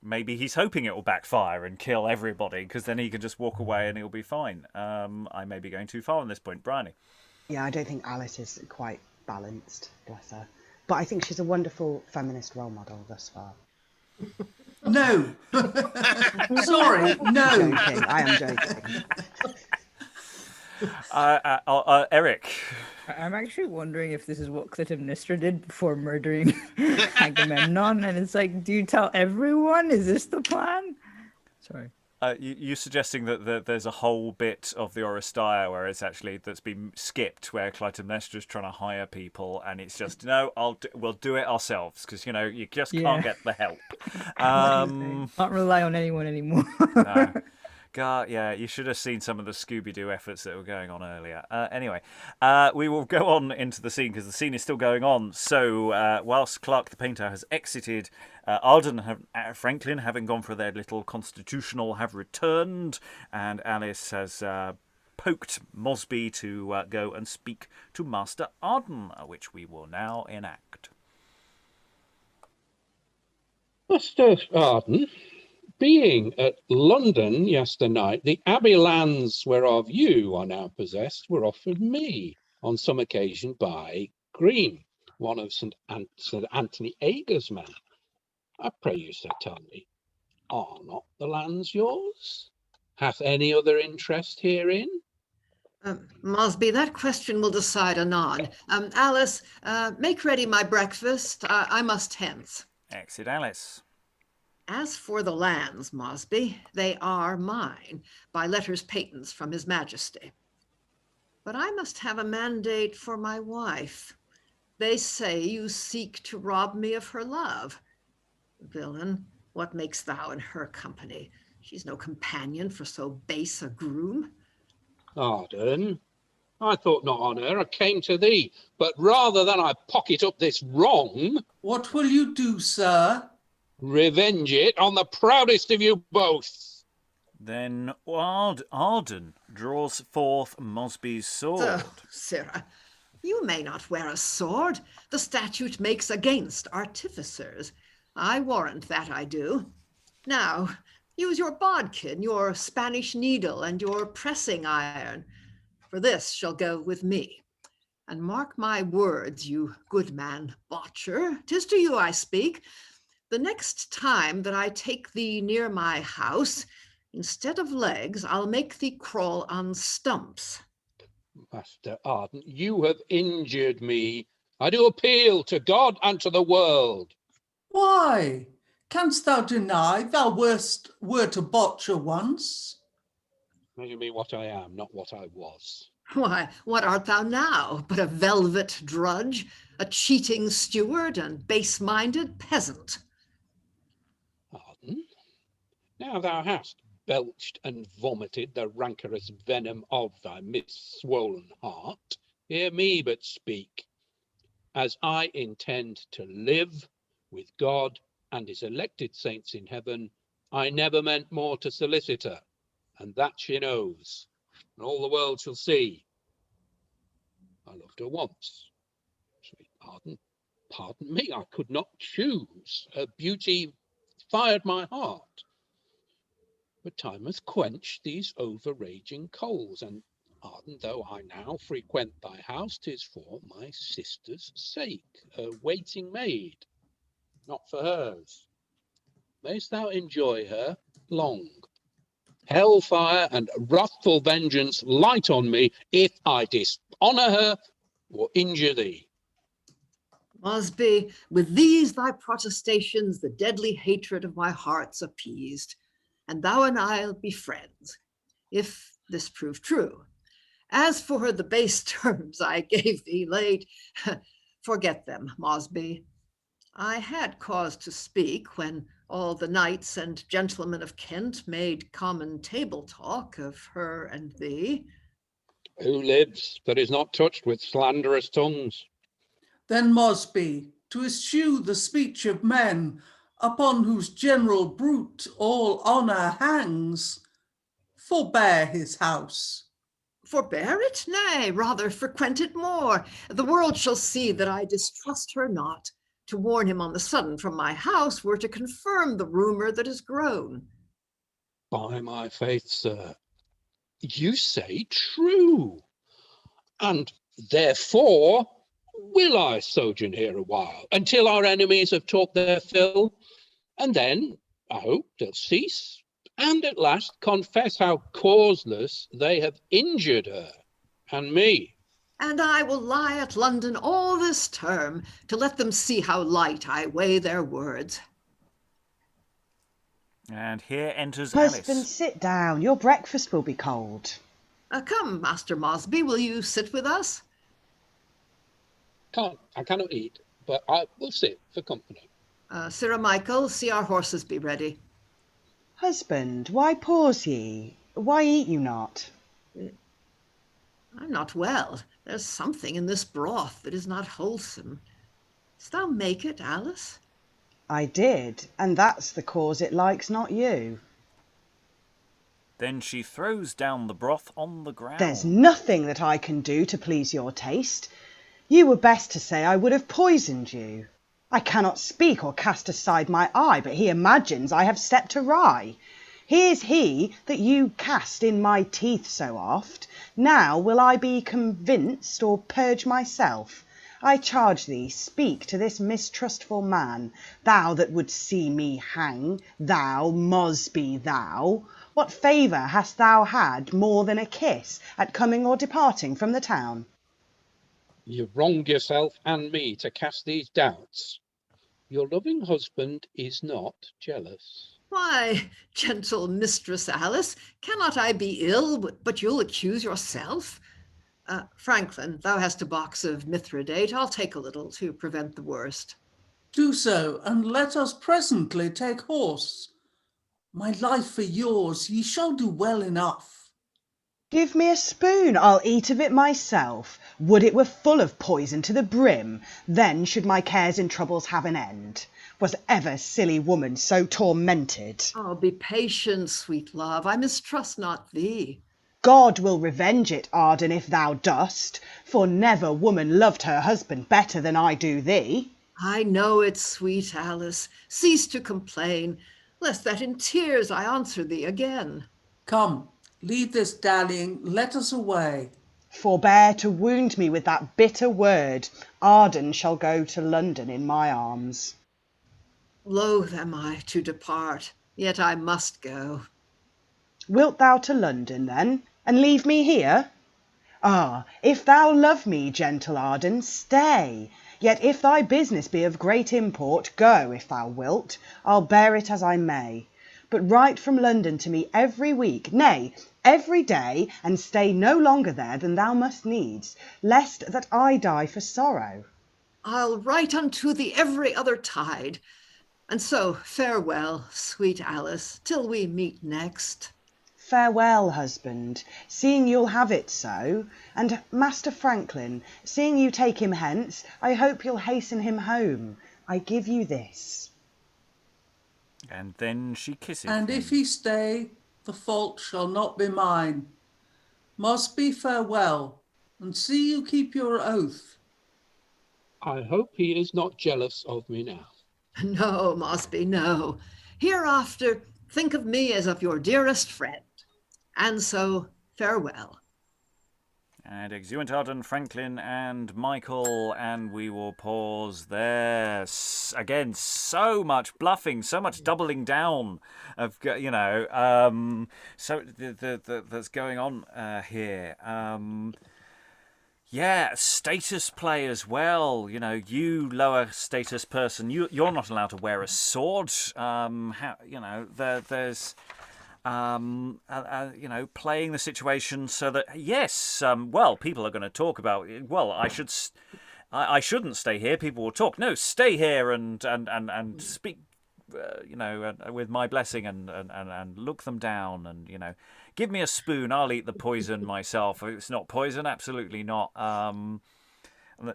maybe he's hoping it will backfire and kill everybody, because then he can just walk away and he'll be fine. I may be going too far on this point, Briony. Yeah, I don't think Alice is quite balanced, bless her. But I think she's a wonderful feminist role model thus far. No. Sorry, no. I'm joking. I am joking. Eric. I'm actually wondering if this is what Clytemnestra did before murdering Agamemnon, and it's like, do you tell everyone? Is this the plan? Sorry. You suggesting that there's a whole bit of the Oresteia where it's actually that's been skipped, where Clytemnestra's trying to hire people, and it's just we'll do it ourselves, because you just can't get the help. Can't rely on anyone anymore. No. God, yeah, you should have seen some of the Scooby-Doo efforts that were going on earlier. Anyway, we will go on into the scene, because the scene is still going on. So whilst Clarke the painter has exited, Arden and Franklin, having gone for their little constitutional, have returned, and Alice has poked Mosbie to go and speak to Master Arden, which we will now enact. Master Arden, being at London yesternight, the abbey lands whereof you are now possessed were offered me on some occasion by Greene, one of St. Anthony Ager's men. I pray you, sir, tell me, are not the lands yours? Hath any other interest herein? Mosbie, that question will decide anon. Alice, make ready my breakfast. I must hence. Exit Alice. As for the lands, Mosbie, they are mine, by letters patents from His Majesty. But I must have a mandate for my wife. They say you seek to rob me of her love. Villain, what makest thou in her company? She's no companion for so base a groom. Arden, I thought not on her, I came to thee, but rather than I pocket up this wrong... What will you do, sir? Revenge it on the proudest of you both. Then Arden draws forth Mosbie's sword. Oh, sirrah, you may not wear a sword. The statute makes against artificers. I warrant that I do. Now, use your bodkin, your Spanish needle, and your pressing iron, for this shall go with me. And mark my words, you good man botcher, 'tis to you I speak. The next time that I take thee near my house, instead of legs, I'll make thee crawl on stumps. Master Arden, you have injured me. I do appeal to God and to the world. Why? Canst thou deny thou wert a botcher once? Measure me what I am, not what I was. Why, what art thou now, but a velvet drudge, a cheating steward and base-minded peasant? Arden, now thou hast belched and vomited the rancorous venom of thy mist-swollen heart, hear me but speak. As I intend to live with God and his elected saints in heaven, I never meant more to solicit her, and that she knows, and all the world shall see. I loved her once. Sweet Arden, pardon me, I could not choose. Her beauty fired my heart. But time hath quenched these over-raging coals, and Arden, though I now frequent thy house, 'tis for my sister's sake, her waiting maid, not for hers. Mayst thou enjoy her long. Hellfire and wrathful vengeance light on me if I dishonour her or injure thee. Mosbie, with these thy protestations the deadly hatred of my heart's appeased, and thou and I'll be friends, if this prove true. As for the base terms I gave thee late, forget them, Mosbie. I had cause to speak when all the knights and gentlemen of Kent made common table talk of her and thee. Who lives that is not touched with slanderous tongues? Then, Mosbie, to eschew the speech of men, upon whose general brute all honour hangs, forbear his house. Forbear it? Nay, rather frequent it more. The world shall see that I distrust her not. To warn him on the sudden from my house were to confirm the rumour that is grown. By my faith, sir, you say true, and therefore will I sojourn here a while, until our enemies have talked their fill, and then I hope they'll cease, and at last confess how causeless they have injured her and me. And I will lie at London all this term to let them see how light I weigh their words. And here enters Husband, Alice. sit down. Your breakfast will be cold. Come, Master Mosbie, will you sit with us? I cannot eat, but I will sit for company. Sirrah Michael, see our horses be ready. Husband, why pause ye? Why eat you not? I'm not well. There's something in this broth that is not wholesome. Didst thou make it, Alice? I did, and that's the cause it likes not you. Then she throws down the broth on the ground. There's nothing that I can do to please your taste. You were best to say I would have poisoned you. I cannot speak or cast aside my eye, but he imagines I have stepped awry. Here's he that you cast in my teeth so oft. Now will I be convinced or purge myself? I charge thee, speak to this mistrustful man, thou that would see me hang, thou, Mosbie, thou. What favour hast thou had more than a kiss at coming or departing from the town? You've wronged yourself and me to cast these doubts. Your loving husband is not jealous. Why, gentle Mistress Alice, cannot I be ill, but you'll accuse yourself? Franklin, thou hast a box of Mithridate. I'll take a little to prevent the worst. Do so, and let us presently take horse. My life for yours, ye shall do well enough. Give me a spoon, I'll eat of it myself. Would it were full of poison to the brim, then should my cares and troubles have an end. Was ever silly woman so tormented? Oh, be patient, sweet love, I mistrust not thee. God will revenge it, Arden, if thou dost, for never woman loved her husband better than I do thee. I know it, sweet Alice. Cease to complain, lest that in tears I answer thee again. Come, leave this dallying, let us away. Forbear to wound me with that bitter word. Arden shall go to London in my arms. Loath am I to depart, yet I must go. Wilt thou to London, then, and leave me here? Ah, if thou love me, gentle Arden, stay. Yet if thy business be of great import, go, if thou wilt. I'll bear it as I may. But write from London to me every week, nay, every day, and stay no longer there than thou must needs, lest that I die for sorrow. I'll write unto thee every other tide. And so farewell, sweet Alice, till we meet next. Farewell, husband, seeing you'll have it so, and Master Franklin, seeing you take him hence, I hope you'll hasten him home. I give you this. And then she kisses And him. if he stay, the fault shall not be mine. Mosbie, farewell, and see you keep your oath. I hope he is not jealous of me now. No, Mosbie, no. Hereafter, think of me as of your dearest friend. And so, farewell. And exeunt Arden, Franklin, and Michael, and we will pause there. Again, so much bluffing, so much doubling down of so that's going on here. Yeah, status play as well. You know, you lower status person, you're not allowed to wear a sword. There's. Playing the situation so that yes, people are going to talk about. Well, I shouldn't stay here. People will talk. No, stay here and speak. With my blessing and look them down and give me a spoon. I'll eat the poison myself. If it's not poison, absolutely not.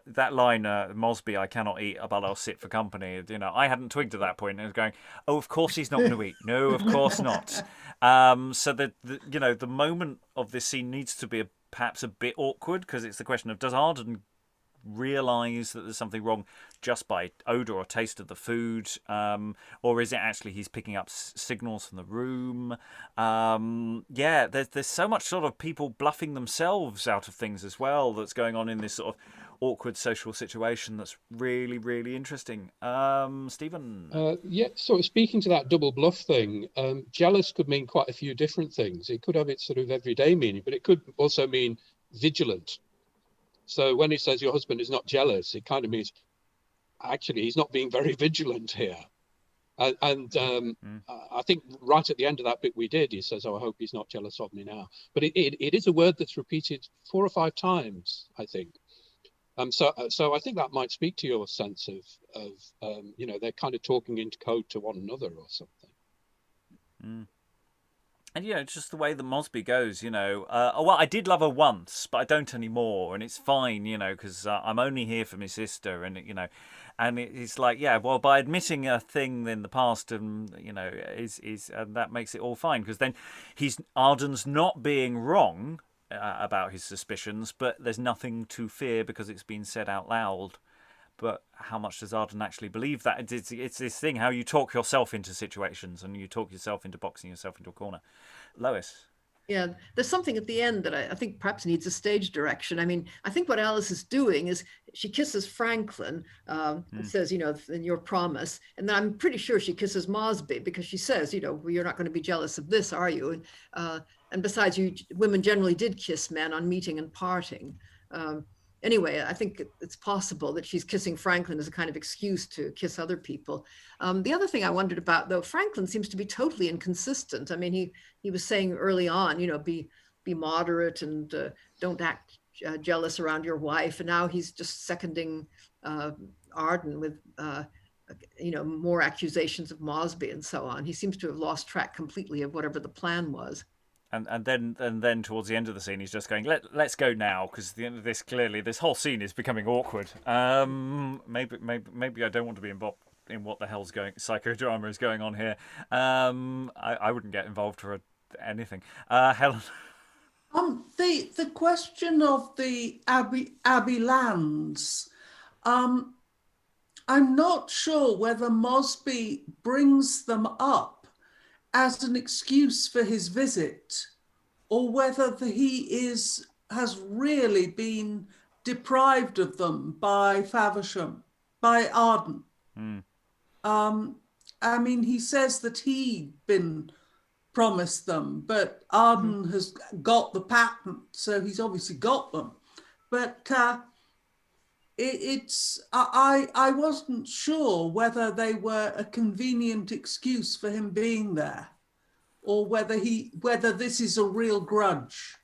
That line, Mosbie, I cannot eat, but I'll sit for company. I hadn't twigged at that point. I was going, oh, of course he's not going to eat. No, of course not. So the moment of this scene needs to be perhaps a bit awkward because it's the question of, does Arden realise that there's something wrong just by odour or taste of the food, or is it actually he's picking up signals from the room? There's so much sort of people bluffing themselves out of things as well that's going on in this sort of awkward social situation that's really, really interesting. Stephen? Sort of speaking to that double bluff thing, jealous could mean quite a few different things. It could have its sort of everyday meaning, but it could also mean vigilant. So when he says your husband is not jealous, it kind of means actually he's not being very vigilant here. I think right at the end of that bit we did, he says, oh, I hope he's not jealous of me now. But it is a word that's repeated 4 or 5 times, I think. So I think that might speak to your sense of they're kind of talking into code to one another or something. Mm. And, it's just the way that Mosbie goes, I did love her once, but I don't anymore. And it's fine, because I'm only here for my sister. And, and it's like, by admitting a thing in the past, and, and that makes it all fine. Because then Arden's not being wrong about his suspicions, but there's nothing to fear because it's been said out loud. But how much does Arden actually believe that? It's this thing, how you talk yourself into situations and you talk yourself into boxing yourself into a corner. Lois? Yeah, there's something at the end that I think perhaps needs a stage direction. I mean, I think what Alice is doing is she kisses Franklin and says, you know, in your promise. And then I'm pretty sure she kisses Mosby because she says, you know, well, you're not going to be jealous of this, are you? And besides, women generally did kiss men on meeting and parting. Anyway, I think it's possible that she's kissing Franklin as a kind of excuse to kiss other people. The other thing I wondered about, though, Franklin seems to be totally inconsistent. I mean, he was saying early on, you know, be moderate and don't act jealous around your wife. And now he's just seconding Arden with, you know, more accusations of Mosby and so on. He seems to have lost track completely of whatever the plan was. And then towards the end of the scene, he's just going, let's go now, because the end of this whole scene is becoming awkward. Maybe I don't want to be involved in what the hell's psychodrama is going on here. I wouldn't get involved for anything. Helen. The question of the Abbey lands. I'm not sure whether Mosby brings them up as an excuse for his visit, or whether he has really been deprived of them by Faversham, by Arden. I mean, he says that he'd been promised them, but Arden has got the patent, so he's obviously got them. But I wasn't sure whether they were a convenient excuse for him being there, or whether this is a real grudge.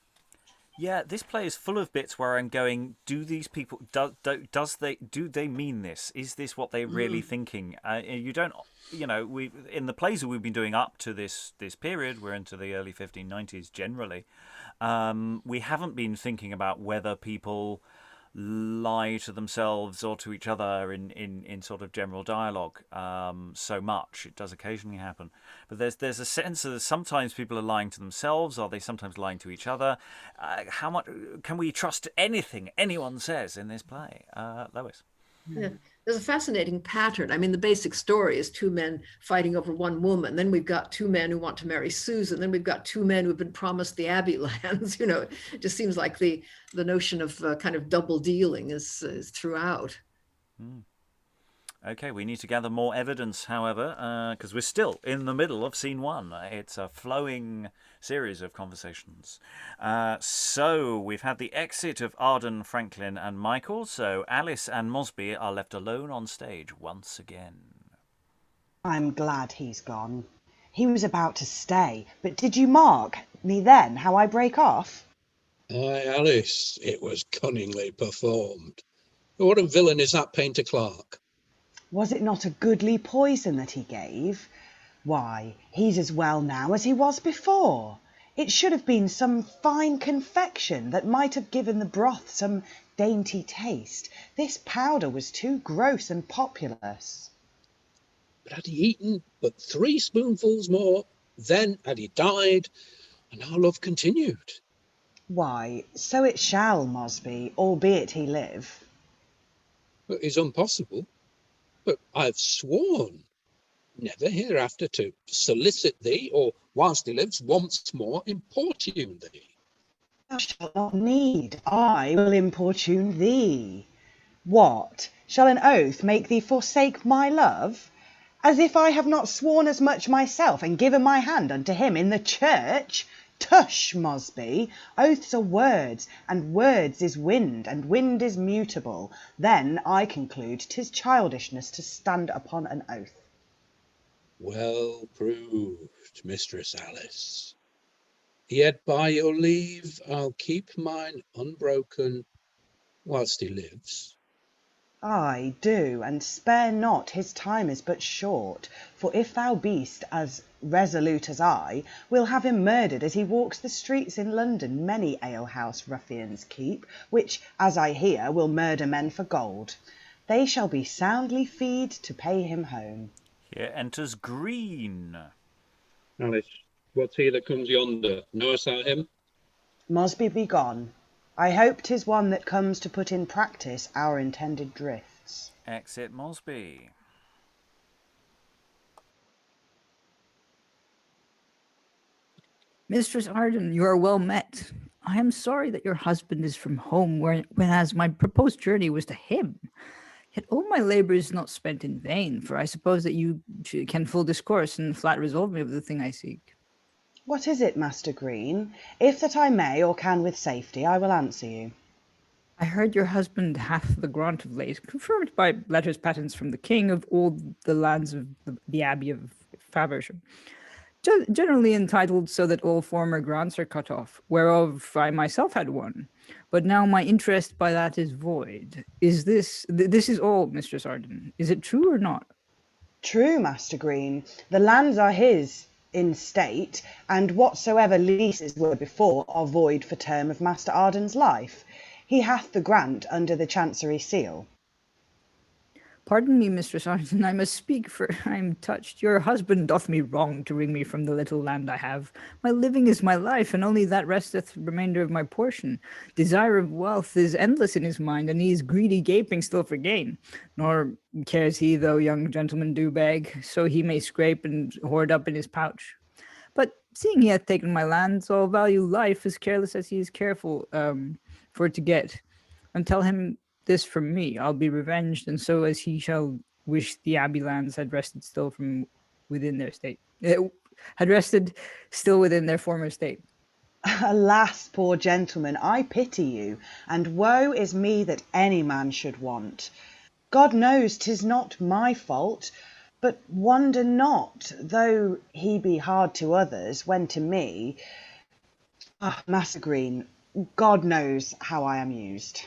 Yeah, this play is full of bits where I'm going, do these people do they mean this? Is this what they're really thinking? You don't, you know, we in the plays that we've been doing up to this period, we're into the early 1590s generally. We haven't been thinking about whether people lie to themselves or to each other in sort of general dialogue so much. It does occasionally happen, but there's a sense that sometimes people are lying to themselves. Are they sometimes lying to each other? How much can we trust anything anyone says in this play? Lois. Yeah. There's a fascinating pattern. I mean, the basic story is two men fighting over one woman. Then we've got two men who want to marry Susan. Then we've got two men who've been promised the Abbey lands. You know, it just seems like the notion of kind of double dealing is throughout. Okay, we need to gather more evidence, however, because we're still in the middle of scene one. It's a flowing series of conversations. So we've had the exit of Arden, Franklin and Michael, so Alice and Mosby are left alone on stage once again. I'm glad he's gone. He was about to stay, but did you mark me then how I break off? Aye, Alice, it was cunningly performed. What a villain is that painter Clarke? Was it not a goodly poison that he gave? Why, he's as well now as he was before. It should have been some fine confection that might have given the broth some dainty taste. This powder was too gross and populous. But had he eaten but 3 spoonfuls more, then had he died, and our love continued. Why, so it shall, Mosby, albeit he live. It is impossible. But I've sworn never hereafter to solicit thee, or whilst he lives once more importune thee. Thou shalt not need, I will importune thee. What, shall an oath make thee forsake my love? As if I have not sworn as much myself, and given my hand unto him in the church? Tush, Mosby, oaths are words, and words is wind, and wind is mutable. Then I conclude 'tis childishness to stand upon an oath. Well proved, Mistress Alice. Yet by your leave I'll keep mine unbroken whilst he lives. Ay, do, and spare not, his time is but short. For if thou be'st as resolute as I, we'll have him murdered as he walks the streets in London. Many alehouse ruffians keep, which, as I hear, will murder men for gold. They shall be soundly feed to pay him home. Here enters Greene. Alice, what's he that comes yonder? Knowest thou him? Mosby be gone. I hope 'tis one that comes to put in practice our intended drifts. Exit Mosby. Mistress Arden, you are well met. I am sorry that your husband is from home, whereas my proposed journey was to him. Yet all my labour is not spent in vain, for I suppose that you can full discourse and flat resolve me of the thing I seek. What is it, Master Greene? If that I may or can with safety, I will answer you. I heard your husband hath the grant of late, confirmed by letters patents from the king, of all the lands of the Abbey of Faversham, generally entitled so that all former grants are cut off, whereof I myself had one. But now my interest by that is void. Is this is all, Mistress Arden? Is it true or not? True, Master Greene. The lands are his in state, and whatsoever leases were before are void for term of Master Arden's life. He hath the grant under the Chancery seal. Pardon me, Mistress Arden, I must speak, for I am touched. Your husband doth me wrong to wring me from the little land I have. My living is my life, and only that resteth the remainder of my portion. Desire of wealth is endless in his mind, and he is greedy, gaping still for gain. Nor cares he, though young gentlemen do beg, so he may scrape and hoard up in his pouch. But seeing he hath taken my lands, I'll value life as careless as he is careful for to get, and tell him this from me, I'll be revenged, and so as he shall wish the abbey lands had rested still from within their state, had rested still within their former state. Alas, poor gentleman, I pity you, and woe is me that any man should want. God knows 'tis not my fault, but wonder not, though he be hard to others, when to me, Master Greene, God knows how I am used.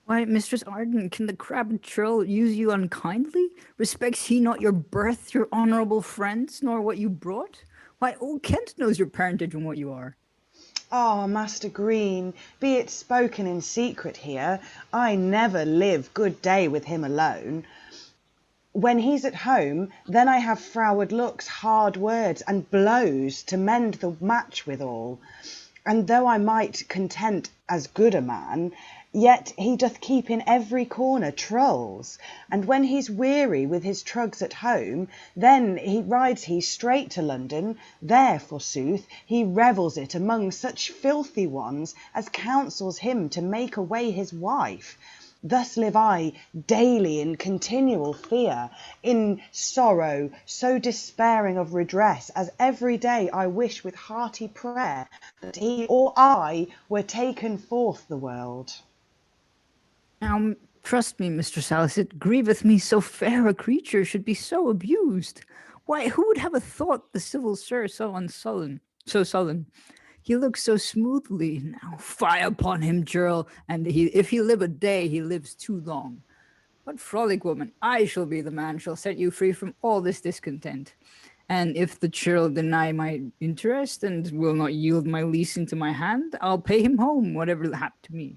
Why, Mistress Arden, can the crab and churl use you unkindly? Respects he not your birth, your honourable friends, nor what you brought? Why, all Kent knows your parentage and what you are. Ah, Master Greene, be it spoken in secret here, I never live good day with him alone. When he's at home, then I have froward looks, hard words, and blows to mend the match withal. And though I might content as good a man, yet he doth keep in every corner trulls, and when he's weary with his trugs at home, then rides he straight to London, there forsooth he revels it among such filthy ones as counsels him to make away his wife. Thus live I daily in continual fear, in sorrow, so despairing of redress, as every day I wish with hearty prayer that he or I were taken forth the world. Now, trust me, Mistress Alice, it grieveth me so fair a creature should be so abused. Why, who would have a thought the civil sir so sullen? He looks so smoothly. Now, fie upon him, churl, and if he live a day, he lives too long. But frolic, woman, I shall be the man shall set you free from all this discontent. And if the churl deny my interest and will not yield my lease into my hand, I'll pay him home, whatever hap to me.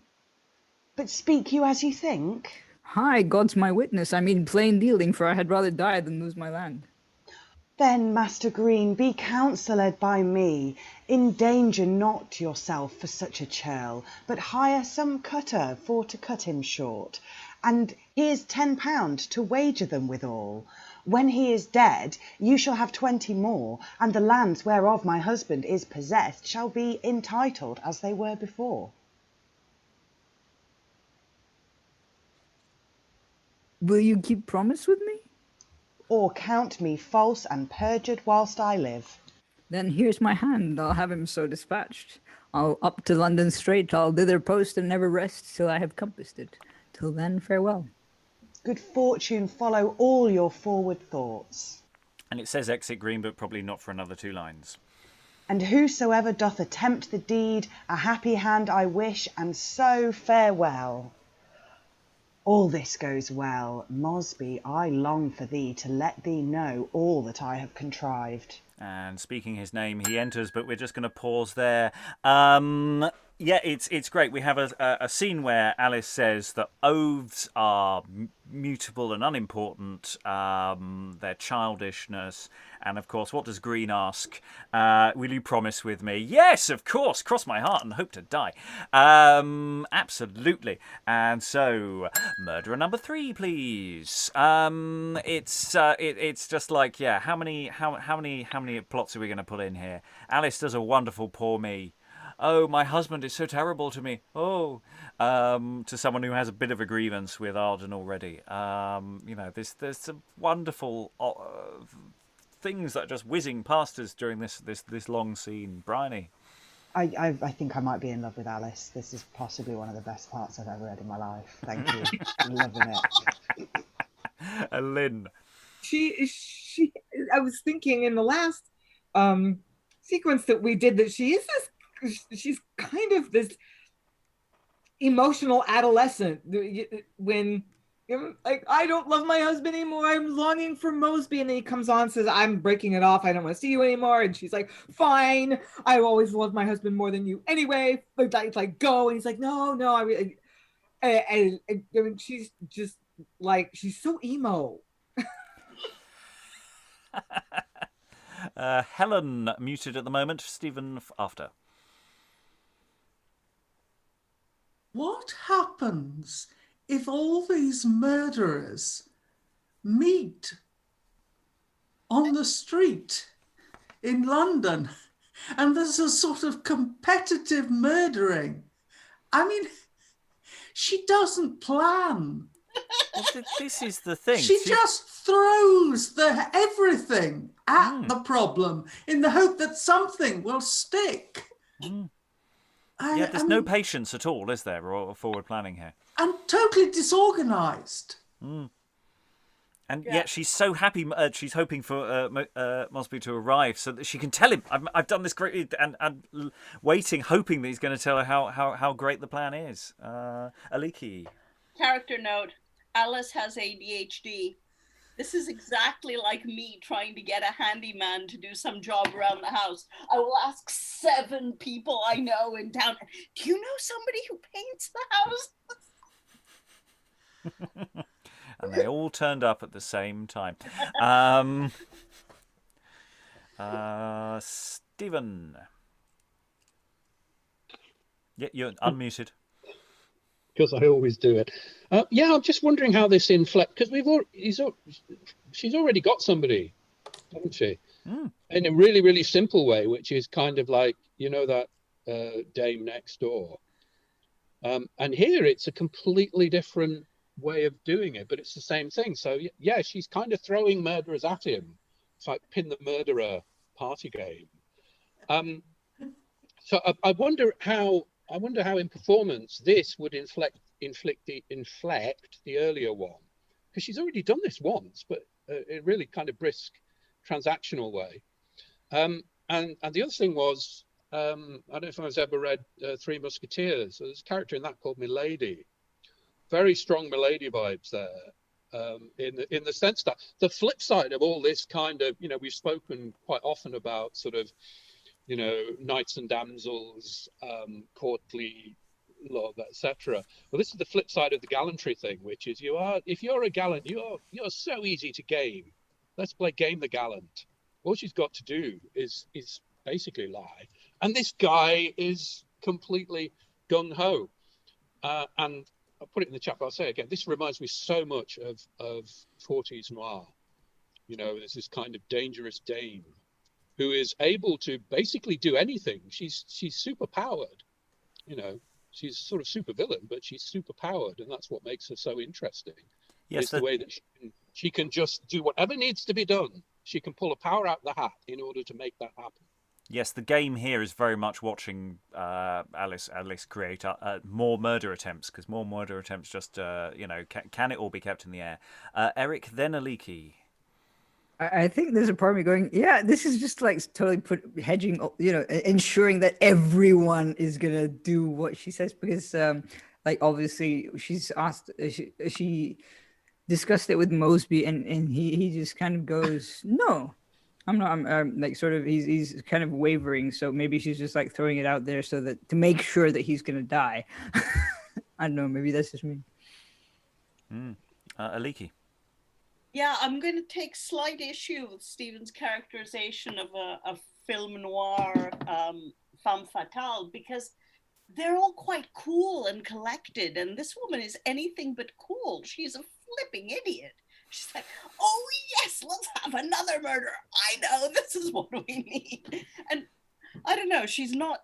But speak you as you think? Hi, God's my witness, I mean plain dealing, for I had rather die than lose my land. Then, Master Greene, be counselled by me. Endanger not yourself for such a churl, but hire some cutter for to cut him short. And here's £10 to wager them withal. When he is dead, you shall have 20 more, and the lands whereof my husband is possessed shall be entitled as they were before. Will you keep promise with me? Or count me false and perjured whilst I live. Then here's my hand, I'll have him so dispatched. I'll up to London straight, I'll thither post and never rest till I have compassed it. Till then, farewell. Good fortune follow all your forward thoughts. And it says exit Greene, but probably not for another 2 lines. And whosoever doth attempt the deed, a happy hand I wish, and so farewell. All this goes well. Mosbie, I long for thee to let thee know all that I have contrived. And speaking his name, he enters, but we're just going to pause there. Yeah, it's great. We have a scene where Alice says that oaths are mutable and unimportant, their childishness, and of course, what does Greene ask? Will you promise with me? Yes, of course. Cross my heart and hope to die. Absolutely. And so, murderer number 3, please. It's just like, yeah. How many plots are we going to put in here? Alice does a wonderful poor me. Oh, my husband is so terrible to me. Oh, to someone who has a bit of a grievance with Arden already. There's some wonderful things that are just whizzing past us during this long scene. Briony. I think I might be in love with Alice. This is possibly one of the best parts I've ever read in my life. Thank you. I'm loving it. Lynn. She. I was thinking in the last sequence that we did that she's kind of this emotional adolescent when like, I don't love my husband anymore, I'm longing for Mosbie, and then he comes on and says, I'm breaking it off, I don't want to see you anymore, and she's like, fine, I always loved my husband more than you anyway, but like go, and he's like, no, I really, and I mean, she's just like, she's so emo. Helen muted at the moment. Stephen after. What happens if all these murderers meet on the street in London and there's a sort of competitive murdering? I mean, she doesn't plan. Well, this is the thing. She just throws everything at the problem in the hope that something will stick. Yeah, there's no patience at all, is there, or forward planning here? And totally disorganised. And yet she's so happy. She's hoping for Mosbie to arrive so that she can tell him, I've done this great, and waiting, hoping that he's going to tell her how great the plan is. Aliki. Character note, Alice has ADHD. This is exactly like me trying to get a handyman to do some job around the house. I will ask 7 people I know in town, do you know somebody who paints the house? And they all turned up at the same time. Stephen. Yeah, you're unmuted. Because I always do it. I'm just wondering how this inflect, because she's already got somebody, haven't she? In a really, really simple way, which is kind of like, that dame next door. And here it's a completely different way of doing it, but it's the same thing. So yeah, she's kind of throwing murderers at him. It's like pin the murderer party game. So I wonder how in performance this would inflect the earlier one, because she's already done this once, but in a really kind of brisk transactional way. And the other thing was, I don't know if anyone's ever read Three Musketeers. So there's a character in that called Milady. Very strong Milady vibes there, in the sense that the flip side of all this kind of, we've spoken quite often about sort of, knights and damsels, courtly love, etc. Well, this is the flip side of the gallantry thing, which is if you're a gallant, you're so easy to game. Let's play game the gallant. All she's got to do is basically lie, and this guy is completely gung ho. And I'll put it in the chat, but I'll say it again. This reminds me so much of 40s noir. There's this kind of dangerous dame who is able to basically do anything. She's super powered. She's sort of super villain, but she's super powered, and that's what makes her so interesting. Yes, it's the way that she can just do whatever needs to be done. She can pull a power out of the hat in order to make that happen. Yes, the game here is very much watching Alice create more murder attempts, because more murder attempts just, can it all be kept in the air? Eric, then Aliki. I think there's a part of me going, yeah, this is just like totally hedging, ensuring that everyone is going to do what she says, because obviously she's asked, she discussed it with Mosbie, and he just kind of goes, no. I'm not. I'm like sort of. He's kind of wavering. So maybe she's just like throwing it out there so that to make sure that he's gonna die. I don't know. Maybe that's just me. Aliki. Yeah, I'm going to take slight issue with Stephen's characterization of a film noir femme fatale, because they're all quite cool and collected, and this woman is anything but cool. She's a flipping idiot. She's like, oh yes, let's have another murder. I know, this is what we need. And I don't know, she's not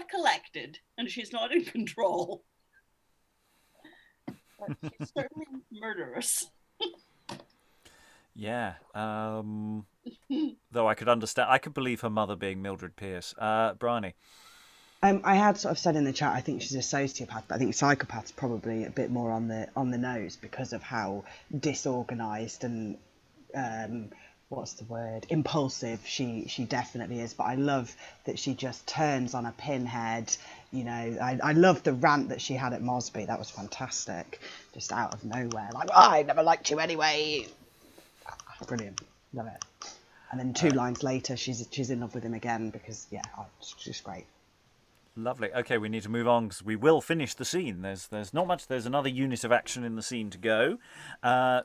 collected, and she's not in control. But she's certainly murderous. Yeah. Though I could believe her mother being Mildred Pierce. Briony. I had sort of said in the chat, I think she's a sociopath, but I think psychopath's probably a bit more on the nose because of how disorganized and impulsive she definitely is. But I love that she just turns on a pinhead. You know, I love the rant that she had at Mosbie. That was fantastic, just out of nowhere, like, oh, I never liked you anyway. Brilliant, love it. And then 2 lines later, she's in love with him again because it's just great. Lovely. Okay, we need to move on because we will finish the scene. There's not much. There's another unit of action in the scene to go.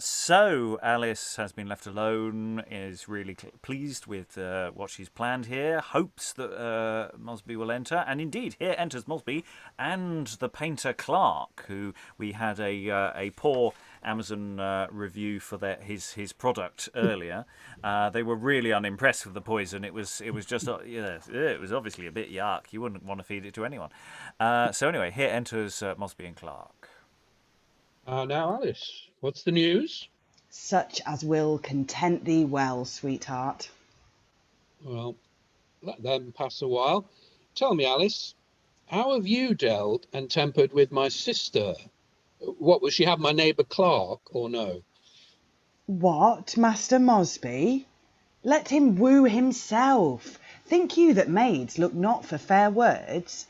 So Alice has been left alone, is really pleased with what she's planned here, hopes that Mosbie will enter. And indeed, here enters Mosbie and the painter Clarke, who we had a poor Amazon review for his product earlier. They were really unimpressed with the poison. It was just it was obviously a bit yuck. You wouldn't want to feed it to anyone. So anyway, here enters Mosbie and Clarke. Now, Alice, what's the news? Such as will content thee well, sweetheart. Well, let them pass a while. Tell me, Alice, how have you dealt and tempered with my sister? What, will she have my neighbour Clarke, or no? What, Master Mosbie? Let him woo himself. Think you that maids look not for fair words?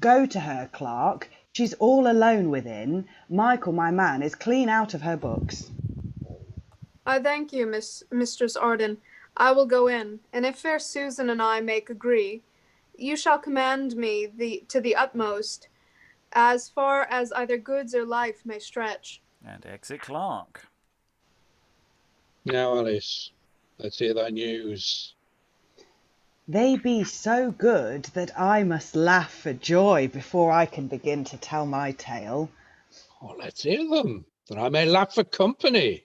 Go to her, Clarke. She's all alone within. Michael, my man, is clean out of her books. I thank you, Mistress Arden. I will go in, and if fair Susan and I make agree, you shall command me to the utmost, as far as either goods or life may stretch. And exit Clarke. Now, Alice, let's hear thy news. They be so good that I must laugh for joy before I can begin to tell my tale. Oh, let's hear them, that I may laugh for company.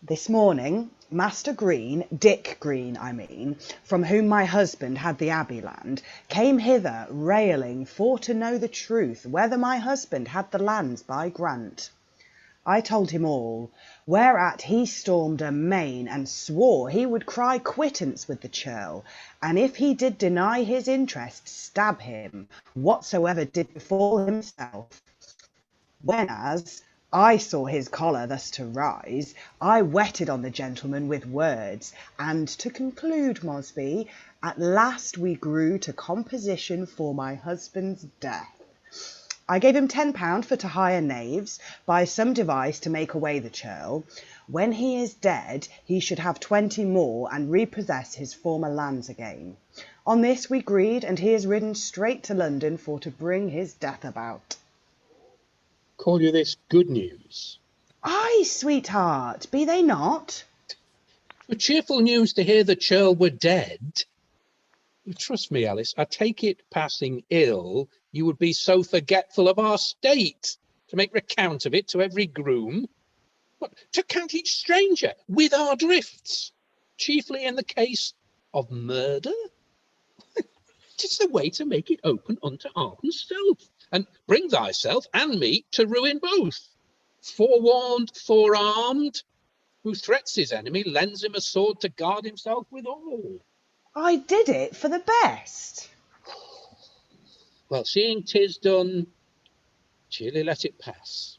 This morning, Master Greene, Dick Greene, I mean, from whom my husband had the abbey land, came hither railing for to know the truth, whether my husband had the lands by grant. I told him all, whereat he stormed amain and swore he would cry quittance with the churl, and if he did deny his interest, stab him, whatsoever did befall himself. Whenas I saw his choler thus to rise, I wetted on the gentleman with words, and to conclude, Mosbie, at last we grew to composition for my husband's death. I gave him £10 for to hire knaves, by some device to make away the churl. When he is dead, he should have 20 more, and repossess his former lands again. On this we agreed, and he is ridden straight to London for to bring his death about. Call you this good news? Aye, sweetheart, be they not? For cheerful news to hear the churl were dead. Trust me, Alice, I take it passing ill you would be so forgetful of our state to make recount of it to every groom. What, to count each stranger with our drifts, chiefly in the case of murder? 'Tis the way to make it open unto Arden's self, and bring thyself and me to ruin both. Forewarned, forearmed, who threats his enemy lends him a sword to guard himself withal. I did it for the best. Well, seeing 'tis done, cheerly let it pass.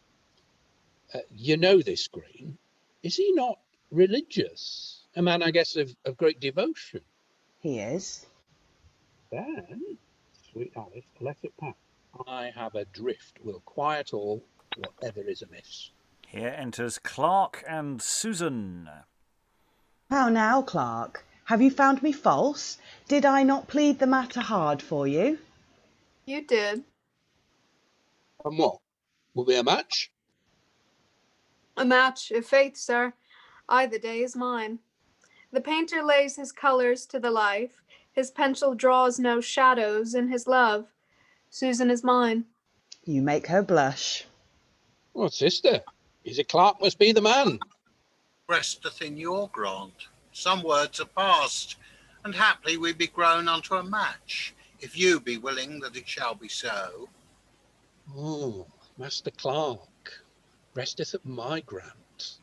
You know this, Greene. Is he not religious? A man, I guess, of great devotion. He is. Then, sweet Alice, let it pass. I have a drift will quiet all, whatever is amiss. Here enters Clarke and Susan. How now, Clarke? Have you found me false? Did I not plead the matter hard for you? You did. And what? Will be a match? A match, if faith, sir. Aye, the day is mine. The painter lays his colours to the life. His pencil draws no shadows in his love. Susan is mine. You make her blush. Well, sister, is it Clarke must be the man? Resteth in your grant. Some words are past, and haply we be grown unto a match, if you be willing that it shall be so. Oh, Master Clarke, resteth at my grant.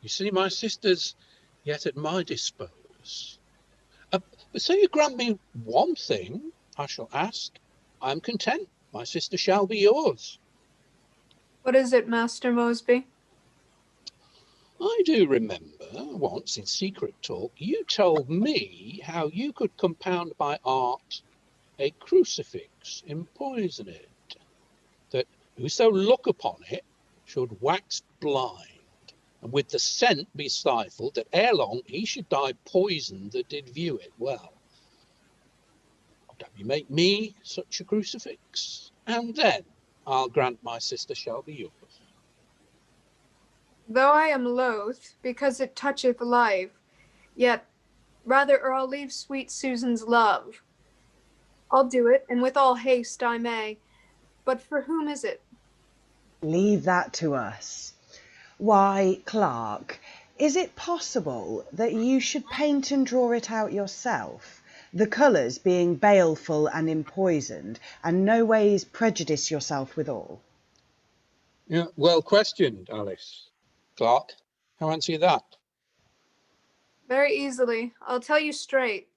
You see, my sister's yet at my dispose. But so you grant me one thing, I shall ask. I am content, my sister shall be yours. What is it, Master Mosbie? I do remember once in secret talk you told me how you could compound by art a crucifix, empoison it, that whoso look upon it should wax blind, and with the scent be stifled, that ere long he should die poisoned that did view it well. Don't you make me such a crucifix, and then I'll grant my sister shall be yours. Though I am loath, because it toucheth life, yet rather I'll leave sweet Susan's love. I'll do it, and with all haste I may. But for whom is it? Leave that to us. Why, Clarke, is it possible that you should paint and draw it out yourself, the colours being baleful and empoisoned, and no ways prejudice yourself withal? Yeah, well questioned, Alice. Clarke, how answer you that? Very easily. I'll tell you straight.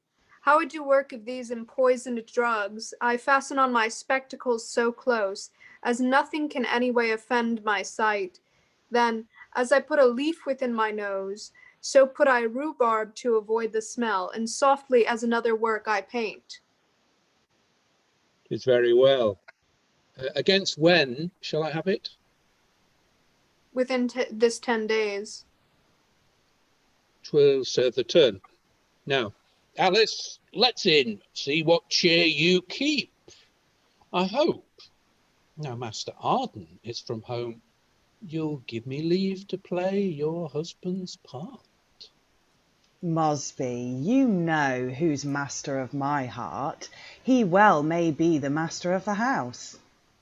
How I do work of these empoisoned drugs, I fasten on my spectacles so close, as nothing can any way offend my sight. Then, as I put a leaf within my nose, so put I rhubarb to avoid the smell, and softly as another work I paint. 'Tis very well. Against when shall I have it? Within this 10 days. 'Twill serve the turn. Now, Alice, let's in, see what cheer you keep. I hope, now Master Arden is from home, you'll give me leave to play your husband's part. Mosbie, you know who's master of my heart. He well may be the master of the house.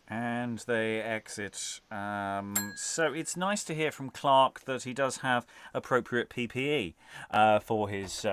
And they exit. So it's nice to hear from Clarke that he does have appropriate PPE for his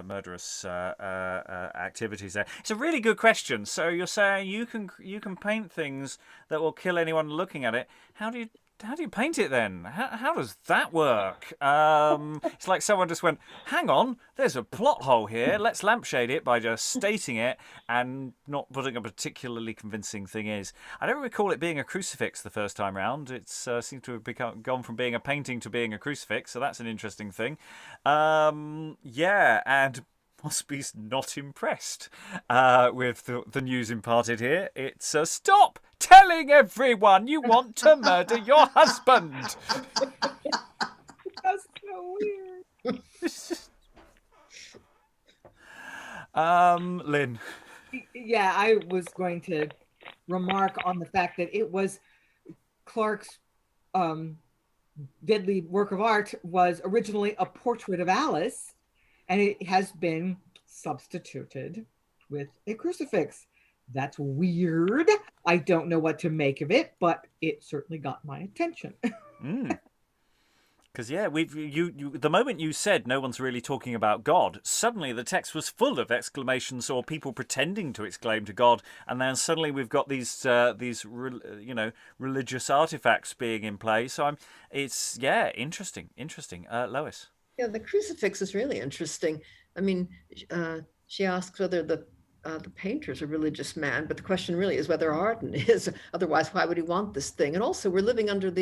murderous activities there. It's a really good question. So you're saying you can paint things that will kill anyone looking at it. How do you paint it then? How does that work? It's like someone just went, hang on, there's a plot hole here. Let's lampshade it by just stating it and not putting a particularly convincing thing is. I don't recall it being a crucifix the first time round. It seems to have gone from being a painting to being a crucifix, so that's an interesting thing. Yeah, and Mosbie's not impressed with the news imparted here. It's stop telling everyone you want to murder your husband. That's so weird. Lynn. Yeah, I was going to remark on the fact that it was Clarke's deadly work of art was originally a portrait of Alice, and it has been substituted with a crucifix. That's weird. I don't know what to make of it, but it certainly got my attention. Because the moment you said no one's really talking about God, suddenly the text was full of exclamations or people pretending to exclaim to God, and then suddenly we've got these religious artifacts being in play. So it's interesting. Lois. Yeah, the crucifix is really interesting. I mean, she asks whether the painter's a religious man, but the question really is whether Arden is. Otherwise, why would he want this thing? And also, we're living under in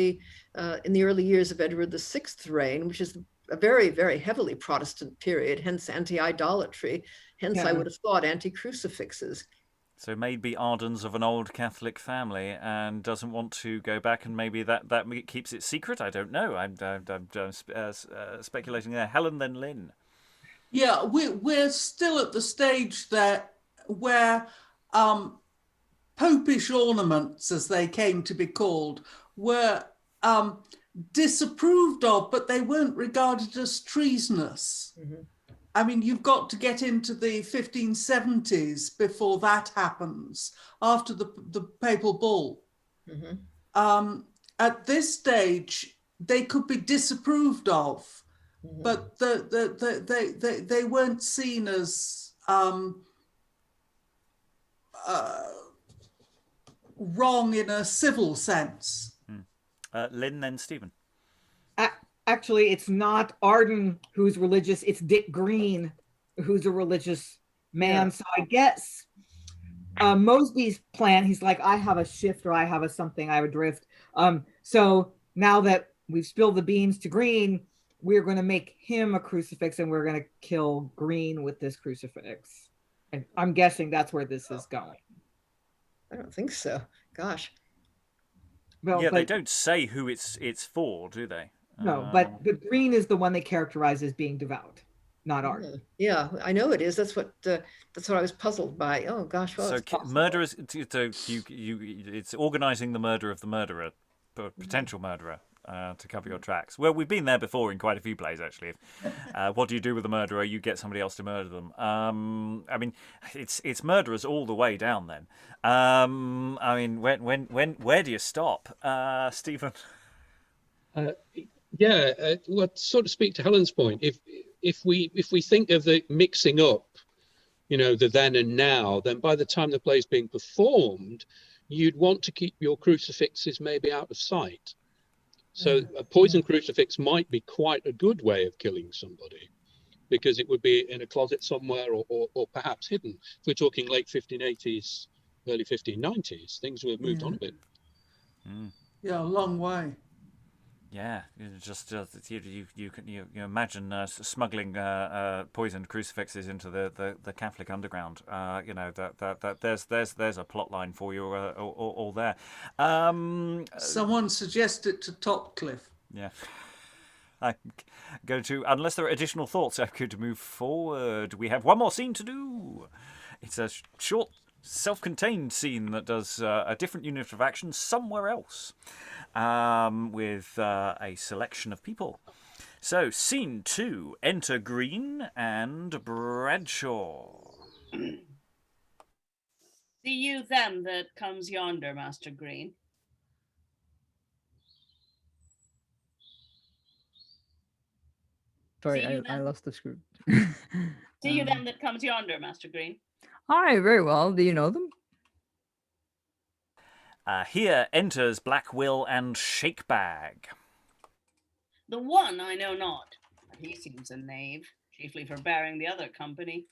the early years of Edward VI's reign, which is a very, very heavily Protestant period, hence anti-idolatry. Hence, I would have thought anti-crucifixes. So maybe Arden's of an old Catholic family and doesn't want to go back, and maybe that keeps it secret. I don't know. I'm speculating there. Helen, then Lynn. Yeah, we're still at the stage where popish ornaments, as they came to be called, were disapproved of, but they weren't regarded as treasonous. Mm-hmm. I mean, you've got to get into the 1570s before that happens, after the papal bull. Mm-hmm. At this stage, they could be disapproved of, mm-hmm. but they weren't seen as wrong in a civil sense. Lynn, then Stephen. Actually, it's not Arden who's religious, it's Dick Greene who's a religious man. Yeah. So I guess Mosbie's plan, he's like, I have a shift, or I have a something, I have a drift. So now that we've spilled the beans to Greene, we're going to make him a crucifix, and we're going to kill Greene with this crucifix. And I'm guessing that's where this is going. I don't think so. Gosh. Well, yeah, they don't say who it's for, do they? No, but Greene is the one they characterize as being devout, not Arden. Yeah, I know it is. That's what I was puzzled by. Oh gosh, well, so murderers. So it's organising the murder of the murderer, potential murderer, to cover your tracks. Well, we've been there before in quite a few plays, actually. What do you do with a murderer? You get somebody else to murder them. I mean, it's murderers all the way down. Then, I mean, where do you stop, Stephen? Well, sort of speak to Helen's point. If we think of the mixing up, the then and now, then by the time the play's being performed, you'd want to keep your crucifixes maybe out of sight. So a poison crucifix might be quite a good way of killing somebody, because it would be in a closet somewhere, or perhaps hidden. If we're talking late 1580s, early 1590s, things would have moved on a bit. Yeah, a long way. Yeah, you can imagine smuggling poisoned crucifixes into the Catholic underground. There's a plot line for you all there. Someone suggested to Topcliffe. Yeah. I'm going to, unless there are additional thoughts, I'm going to move forward. We have one more scene to do. It's a short, self-contained scene that does a different unit of action somewhere else. With a selection of people. So, scene 2, enter Greene and Bradshaw. See you them that comes yonder, Master Greene. Sorry, I lost the script. See you them that comes yonder, Master Greene. All right, very well. Do you know them? Here enters Black Will and Shakebag. The one I know not, but he seems a knave, chiefly for bearing the other company.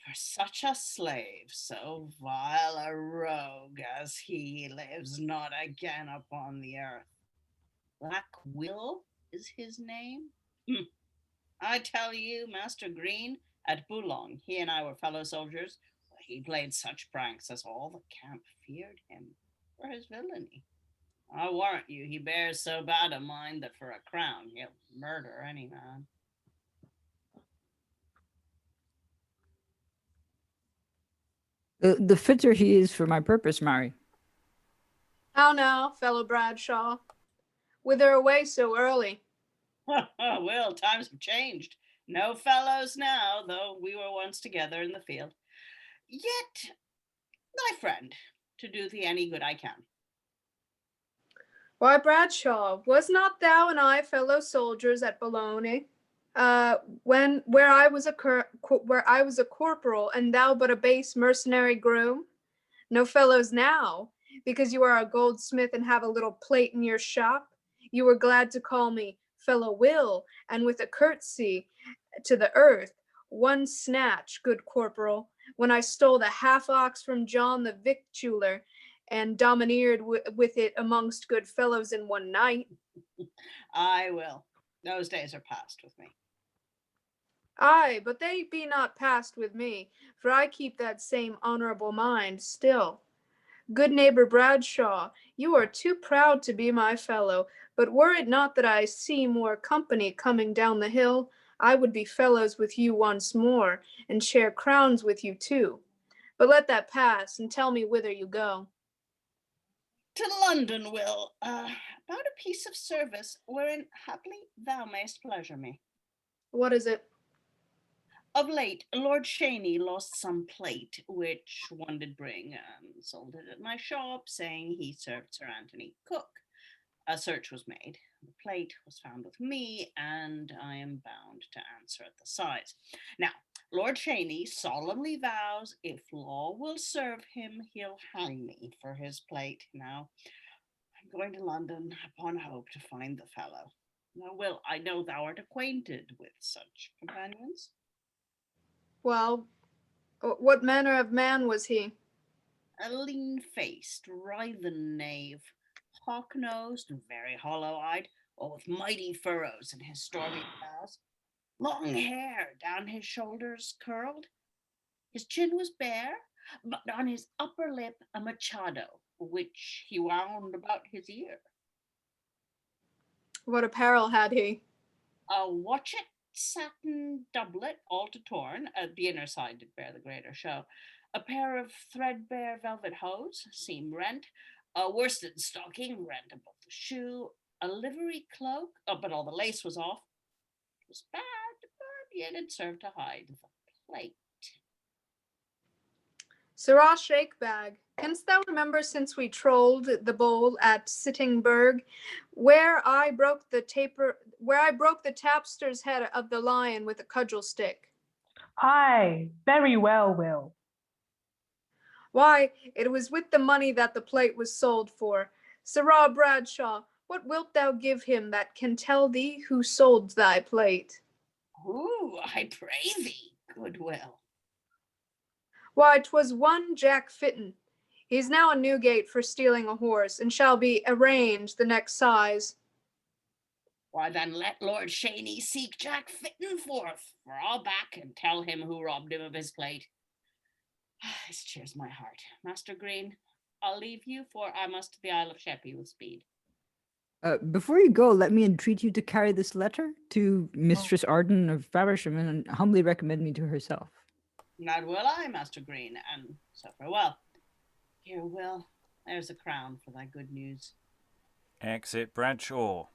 For such a slave, so vile a rogue as he lives not again upon the earth. Black Will is his name? I tell you, Master Greene, at Boulogne, he and I were fellow soldiers. He played such pranks as all the camp feared him for his villainy. I warrant you, he bears so bad a mind that for a crown he'll murder any man. The fitter he is for my purpose, Mary. How now, fellow Bradshaw? Whither away so early? Well, times have changed. No fellows now, though we were once together in the field. Yet, thy friend, to do thee any good I can. Why, Bradshaw, was not thou and I fellow soldiers at Bologna, where I was a corporal, and thou but a base mercenary groom? No fellows now, because you are a goldsmith and have a little plate in your shop. You were glad to call me fellow Will, and with a curtsy to the earth, one snatch, good corporal, when I stole the half ox from John the victualler, and domineered with it amongst good fellows in one night. I will. Those days are past with me. Aye, but they be not passed with me, for I keep that same honorable mind still. Good neighbor Bradshaw, you are too proud to be my fellow, but were it not that I see more company coming down the hill, I would be fellows with you once more, and share crowns with you too. But let that pass, and tell me whither you go. To London, Will, about a piece of service wherein haply thou mayst pleasure me. What is it? Of late, Lord Shaney lost some plate, which one did bring, and sold it at my shop, saying he served Sir Anthony Cook. A search was made. The plate was found with me, and I am bound to answer at the size. Now, Lord Shaney solemnly vows if law will serve him, he'll hang me for his plate. Now, I'm going to London upon hope to find the fellow. Now, Will, I know thou art acquainted with such companions. Well, what manner of man was he? A lean-faced, writhen knave, hawk-nosed and very hollow-eyed, with mighty furrows in his stormy brows. Long hair down his shoulders curled. His chin was bare, but on his upper lip a machado, which he wound about his ear. What apparel had he? A watchet satin doublet, all to torn, the inner side did bear the greater show. A pair of threadbare velvet hose, seam rent, a worsted stocking rent above the shoe, a livery cloak, but all the lace was off. It was bad, but yet it served to hide the plate. Sirrah Shakebag, canst thou remember since we trolled the bowl at Sittingburg, where I broke the tapster's head of the lion with a cudgel stick? Aye, very well, Will. Why, it was with the money that the plate was sold for. Sirrah Bradshaw, what wilt thou give him that can tell thee who sold thy plate? Ooh, I pray thee, good Will. Why, 'twas one Jack Fitton. He's now in Newgate for stealing a horse, and shall be arraigned the next size. Why, then let Lord Shaney seek Jack Fitton forth, for I'll back and tell him who robbed him of his plate. This cheers my heart. Master Greene, I'll leave you, for I must to the Isle of Sheppey with speed. Before you go, let me entreat you to carry this letter to Mistress Arden of Faversham and humbly recommend me to herself. That will I, Master Greene, and so farewell. Here, Will, there's a crown for thy good news. Exit Bradshaw.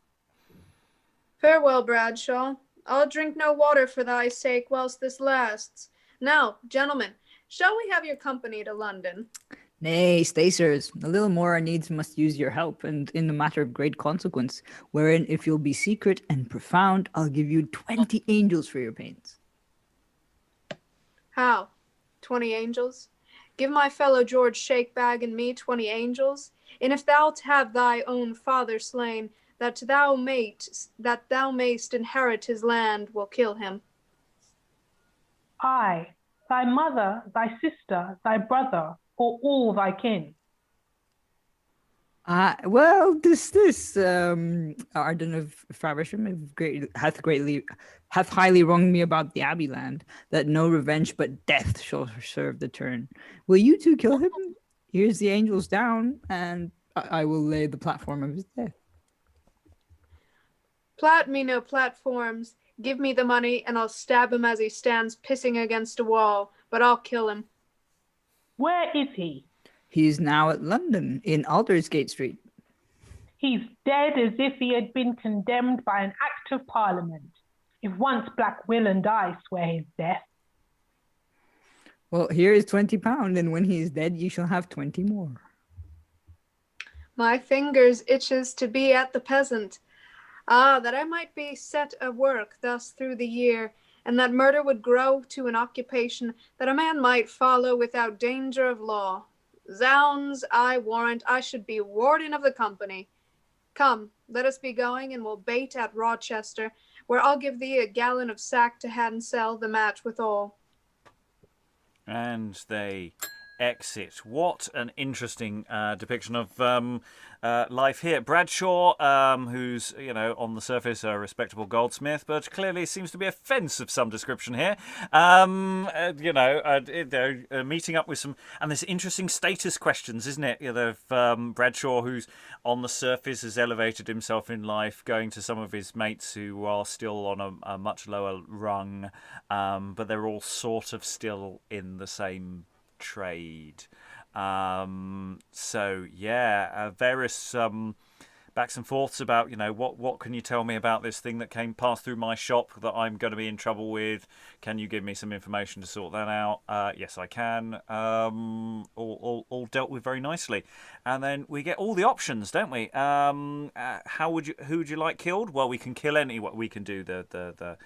Farewell, Bradshaw. I'll drink no water for thy sake whilst this lasts. Now, gentlemen, shall we have your company to London? Nay, stay, sirs. A little more our needs must use your help, and in a matter of great consequence, wherein if you'll be secret and profound, I'll give you 20 angels for your pains. How? 20 angels? Give my fellow George Shakebag and me 20 angels, and if thou'lt have thy own father slain, that thou mayst inherit his land, will kill him. Aye, thy mother, thy sister, thy brother, or all thy kin. Well, this Arden of Faversham hath highly wronged me about the Abbey land, that no revenge but death shall serve the turn. Will you two kill him? Here's the angels down, and I will lay the platform of his death. Plat me no platforms. Give me the money, and I'll stab him as he stands pissing against a wall, but I'll kill him. Where is he? He's now at London, in Aldersgate Street. He's dead as if he had been condemned by an Act of Parliament, if once Black Will and I swear his death. Well, here is £20, and when he is dead, you shall have 20 more. My fingers itches to be at the peasant. Ah, that I might be set at work thus through the year, and that murder would grow to an occupation that a man might follow without danger of law. Zounds, I warrant I should be warden of the company. Come, let us be going, and we'll bait at Rochester, where I'll give thee a gallon of sack to hand sell the match withal. And they exit. What an interesting depiction of life here. Bradshaw, who's, on the surface a respectable goldsmith, but clearly seems to be a fence of some description here. Meeting up with some, and there's interesting status questions, isn't it? Bradshaw, who's on the surface has elevated himself in life, going to some of his mates who are still on a much lower rung, but they're all sort of still in the same trade. Various backs and forths about what can you tell me about this thing that passed through my shop that I'm going to be in trouble with. Can you give me some information to sort that out? Yes, I can. All dealt with very nicely, and then we get all the options, don't we? Who would you like killed? Well, we can kill anyone. We can do the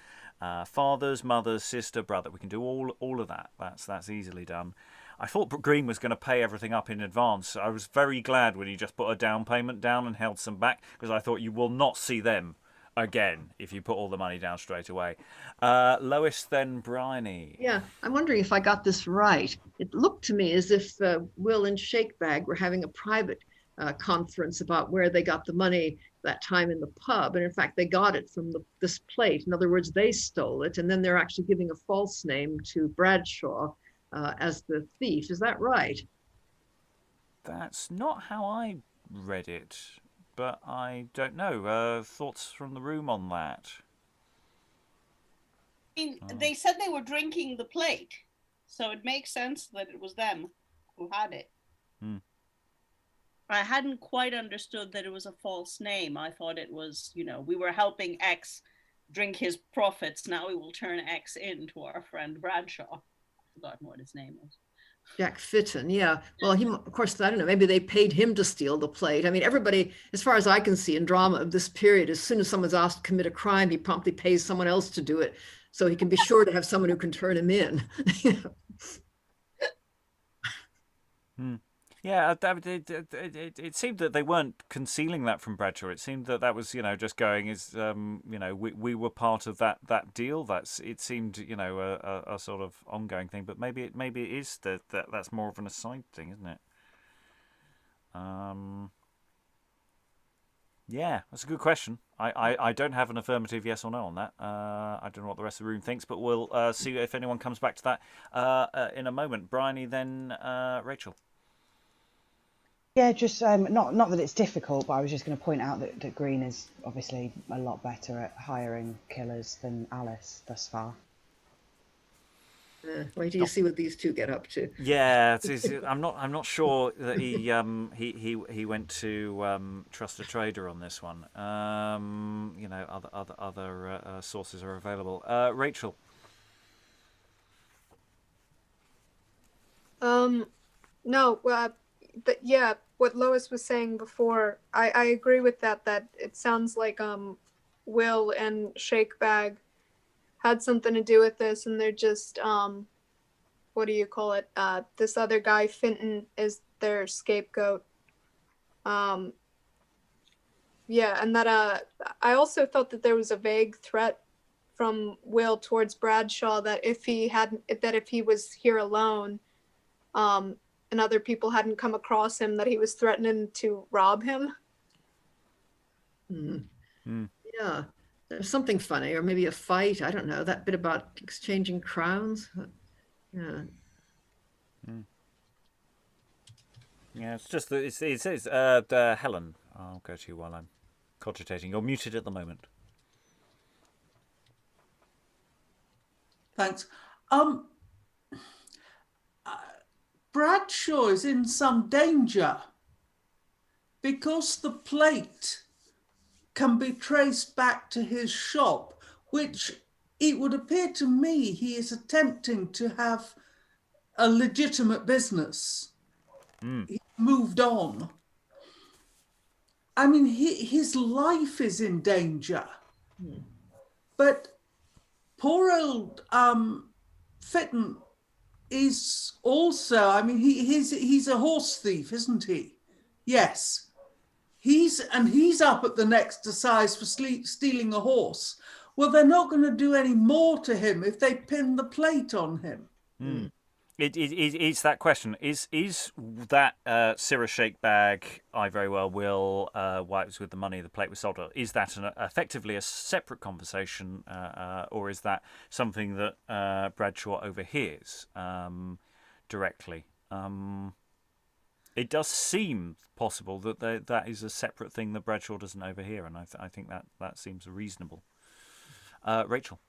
fathers, mothers, sister, brother. We can do all of that. That's easily done. I thought Greene was going to pay everything up in advance. I was very glad when he just put a down payment down and held some back, because I thought you will not see them again if you put all the money down straight away. Lois, then Briony. Yeah, I'm wondering if I got this right. It looked to me as if Will and Shakebag were having a private conference about where they got the money that time in the pub. And in fact, they got it from this plate. In other words, they stole it. And then they're actually giving a false name to Bradshaw as the thief. Is that right? That's not how I read it, but I don't know. Thoughts from the room on that? They said they were drinking the plate, so it makes sense that it was them who had it. I hadn't quite understood that it was a false name. I thought it was, we were helping X drink his profits. Now we will turn X into our friend Bradshaw. I've forgotten what his name was. Jack Fitton, yeah. Well, he, of course, I don't know, maybe they paid him to steal the plate. I mean, everybody, as far as I can see in drama of this period, as soon as someone's asked to commit a crime, he promptly pays someone else to do it, so he can be sure to have someone who can turn him in. Yeah, it seemed that they weren't concealing that from Bradshaw. It seemed that was, just going we were part of that deal. It seemed, a sort of ongoing thing. But maybe it is that's more of an aside thing, isn't it? Yeah, that's a good question. I don't have an affirmative yes or no on that. I don't know what the rest of the room thinks, but we'll see if anyone comes back to that in a moment. Briony, then Rachael. Yeah, just not that it's difficult, but I was just going to point out that Greene is obviously a lot better at hiring killers than Alice thus far. Wait till you see what these two get up to. Yeah, I'm not sure that he went to trust a trader on this one. Other sources are available. Rachael. No. But yeah, what Lois was saying before, I agree with that it sounds like Will and Shakebag had something to do with this, and they're just what do you call it? This other guy, Fenton, is their scapegoat. Yeah, and that I also thought that there was a vague threat from Will towards Bradshaw that if he was here alone, and other people hadn't come across him, that he was threatening to rob him. Yeah, there's something funny, or maybe a fight. I don't know, that bit about exchanging crowns. Yeah. Yeah, it's just that it says Helen. I'll go to you while I'm cogitating. You're muted at the moment. Thanks. Bradshaw is in some danger because the plate can be traced back to his shop, which it would appear to me he is attempting to have a legitimate business. He moved on. I mean, his life is in danger. But poor old Fitton is also, I mean, he's a horse thief, isn't he? Yes. He's up at the next assize for stealing a horse. Well, they're not going to do any more to him if they pin the plate on him. It's that question. Is that Sirrah Shakebag, I very well will, wipes with the money, the plate was sold? Is that effectively a separate conversation, or is that something that Bradshaw overhears directly? It does seem possible that that is a separate thing that Bradshaw doesn't overhear, and I think that seems reasonable. Rachael?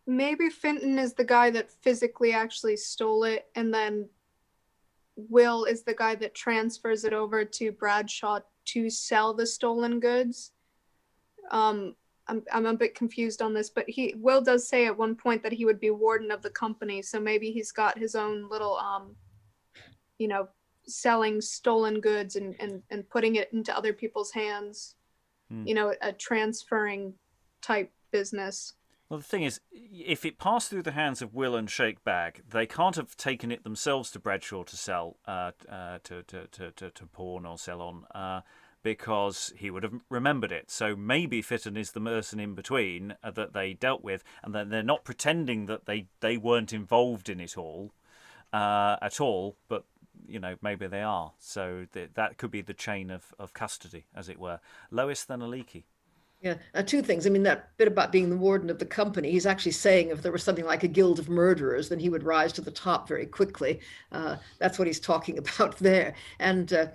Maybe Finton is the guy that physically actually stole it, and then Will is the guy that transfers it over to Bradshaw to sell the stolen goods. I'm a bit confused on this, but Will does say at one point that he would be warden of the company, so maybe he's got his own little selling stolen goods and putting it into other people's hands. A transferring type business. Well, the thing is, if it passed through the hands of Will and Shakebag, they can't have taken it themselves to Bradshaw to sell, to pawn or sell on, because he would have remembered it. So maybe Finton is the person in between that they dealt with, and that they're not pretending that they weren't involved in it all at all, but maybe they are. So that could be the chain of custody, as it were. Lois, then Aliki. Yeah, two things. I mean, that bit about being the warden of the company, he's actually saying if there was something like a guild of murderers, then he would rise to the top very quickly. That's what he's talking about there. And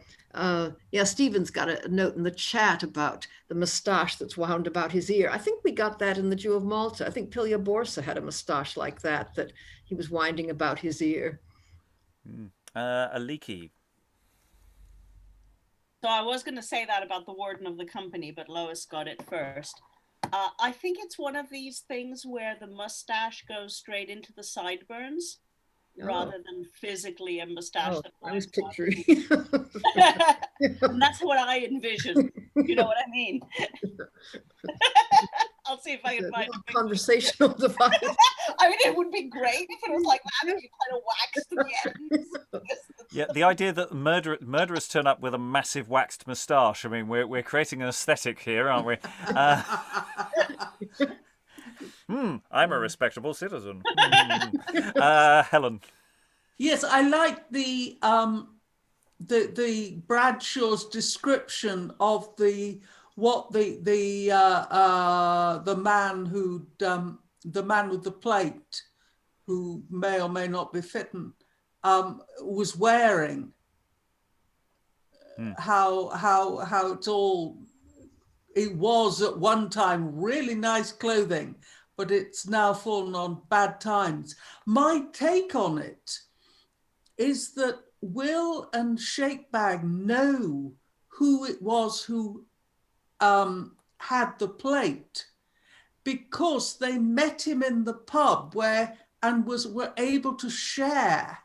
Stephen's got a note in the chat about the moustache that's wound about his ear. I think we got that in the Jew of Malta. I think Pilia Borsa had a moustache like that he was winding about his ear. Aliki. So I was going to say that about the warden of the company, but Lois got it first. I think it's one of these things where the mustache goes straight into the sideburns rather than physically a mustache. I was picturing. And that's what I envision. You know what I mean? I'll see if I can find a conversational device. I mean, it would be great if it was like that, if you kind of waxed the ends. Yeah, the idea that murderers turn up with a massive waxed moustache. I mean, we're creating an aesthetic here, aren't we? I'm a respectable citizen. Helen. Yes, I like the Bradshaw's description of the man with the plate, who may or may not be Finton, was wearing. How it was at one time really nice clothing, but it's now fallen on bad times. My take on it is that Will and Shakebag know who it was who had the plate, because they met him in the pub were able to share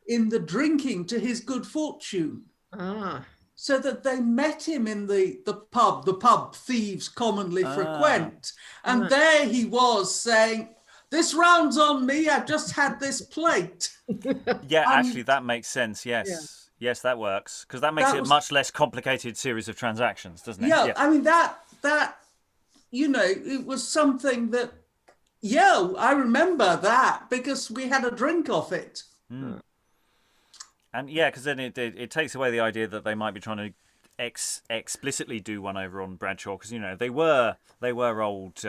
in the drinking to his good fortune. So that they met him in the pub thieves commonly frequent. And there he was saying, "This round's on me, I've just had this plate." Yeah, actually, that makes sense, yes. Yeah. Yes, that works, because that makes it a much less complicated series of transactions, doesn't it? Yeah, I mean, that it was something that, I remember that, because we had a drink off it. And because then it takes away the idea that they might be trying to explicitly do one over on Bradshaw, because they were old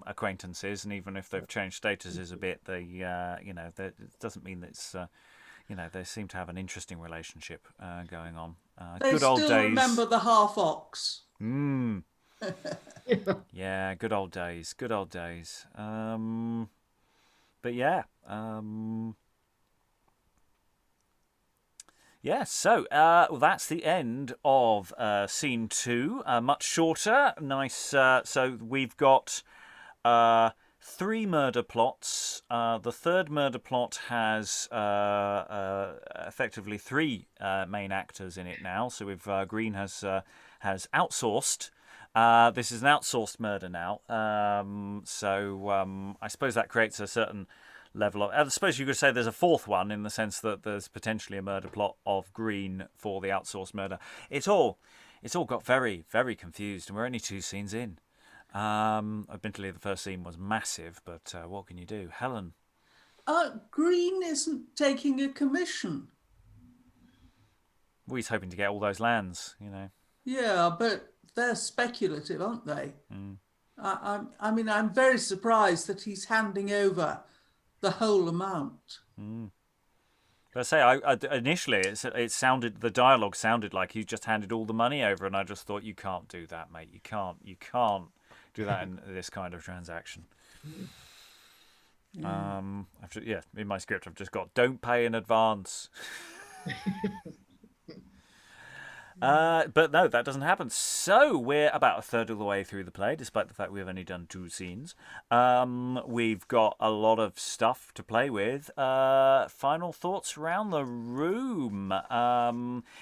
acquaintances, and even if they've changed statuses a bit, that doesn't mean that it's they seem to have an interesting relationship going on. They good old still days. Remember the half ox. Yeah, good old days. Good old days. But yeah. Yeah, so that's the end of scene 2. Much shorter, nice. So we've got 3 murder plots. The third murder plot has effectively 3 main actors in it now. So we've Greene has outsourced. This is an outsourced murder now. So I suppose that creates a certain level of. I suppose you could say there's a 4th one, in the sense that there's potentially a murder plot of Greene for the outsourced murder. It's all got very, very confused, and we're only 2 scenes in. Admittedly, the first scene was massive, but what can you do? Helen? Greene isn't taking a commission. Well, he's hoping to get all those lands, Yeah, but they're speculative, aren't they? I mean, I'm very surprised that he's handing over the whole amount. But I say, initially, the dialogue sounded like he just handed all the money over, and I just thought, you can't do that, mate. You can't do that in this kind of transaction. In my script, I've just got, don't pay in advance. But no, that doesn't happen. So we're about a third of the way through the play, despite the fact we've only done 2 scenes. We've got a lot of stuff to play with. Final thoughts around the room.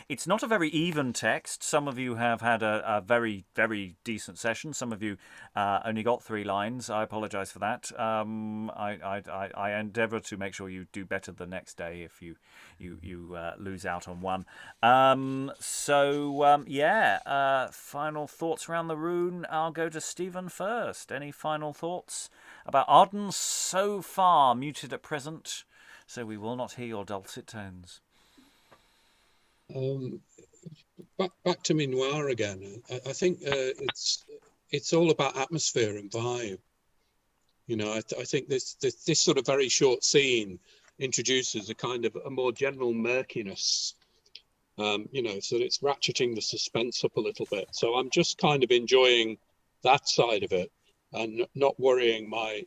It's not a very even text. Some of you have had a very, very decent session. Some of you only got 3 lines. I apologise for that. I endeavour to make sure you do better the next day if you lose out on one. Final thoughts around the room. I'll go to Stephen first. Any final thoughts about Arden so far? Muted at present, so we will not hear your dulcet tones. Back to Minoir again. I think it's all about atmosphere and vibe. I think this sort of very short scene introduces a kind of a more general murkiness. So it's ratcheting the suspense up a little bit. So I'm just kind of enjoying that side of it and not worrying my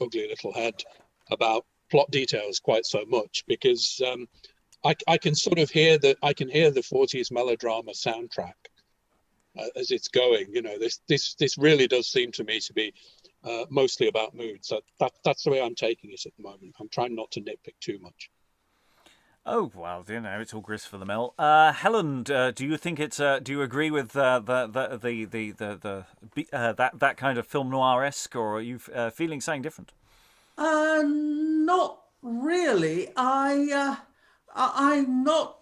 ugly little head about plot details quite so much, because I can sort of hear the 40s melodrama soundtrack as it's going. This really does seem to me to be mostly about mood. So that's the way I'm taking it at the moment. I'm trying not to nitpick too much. Oh well, it's all grist for the mill. Helen, do you think it's? Do you agree with that kind of film noir-esque, or are you feeling something different? Not really. I'm not.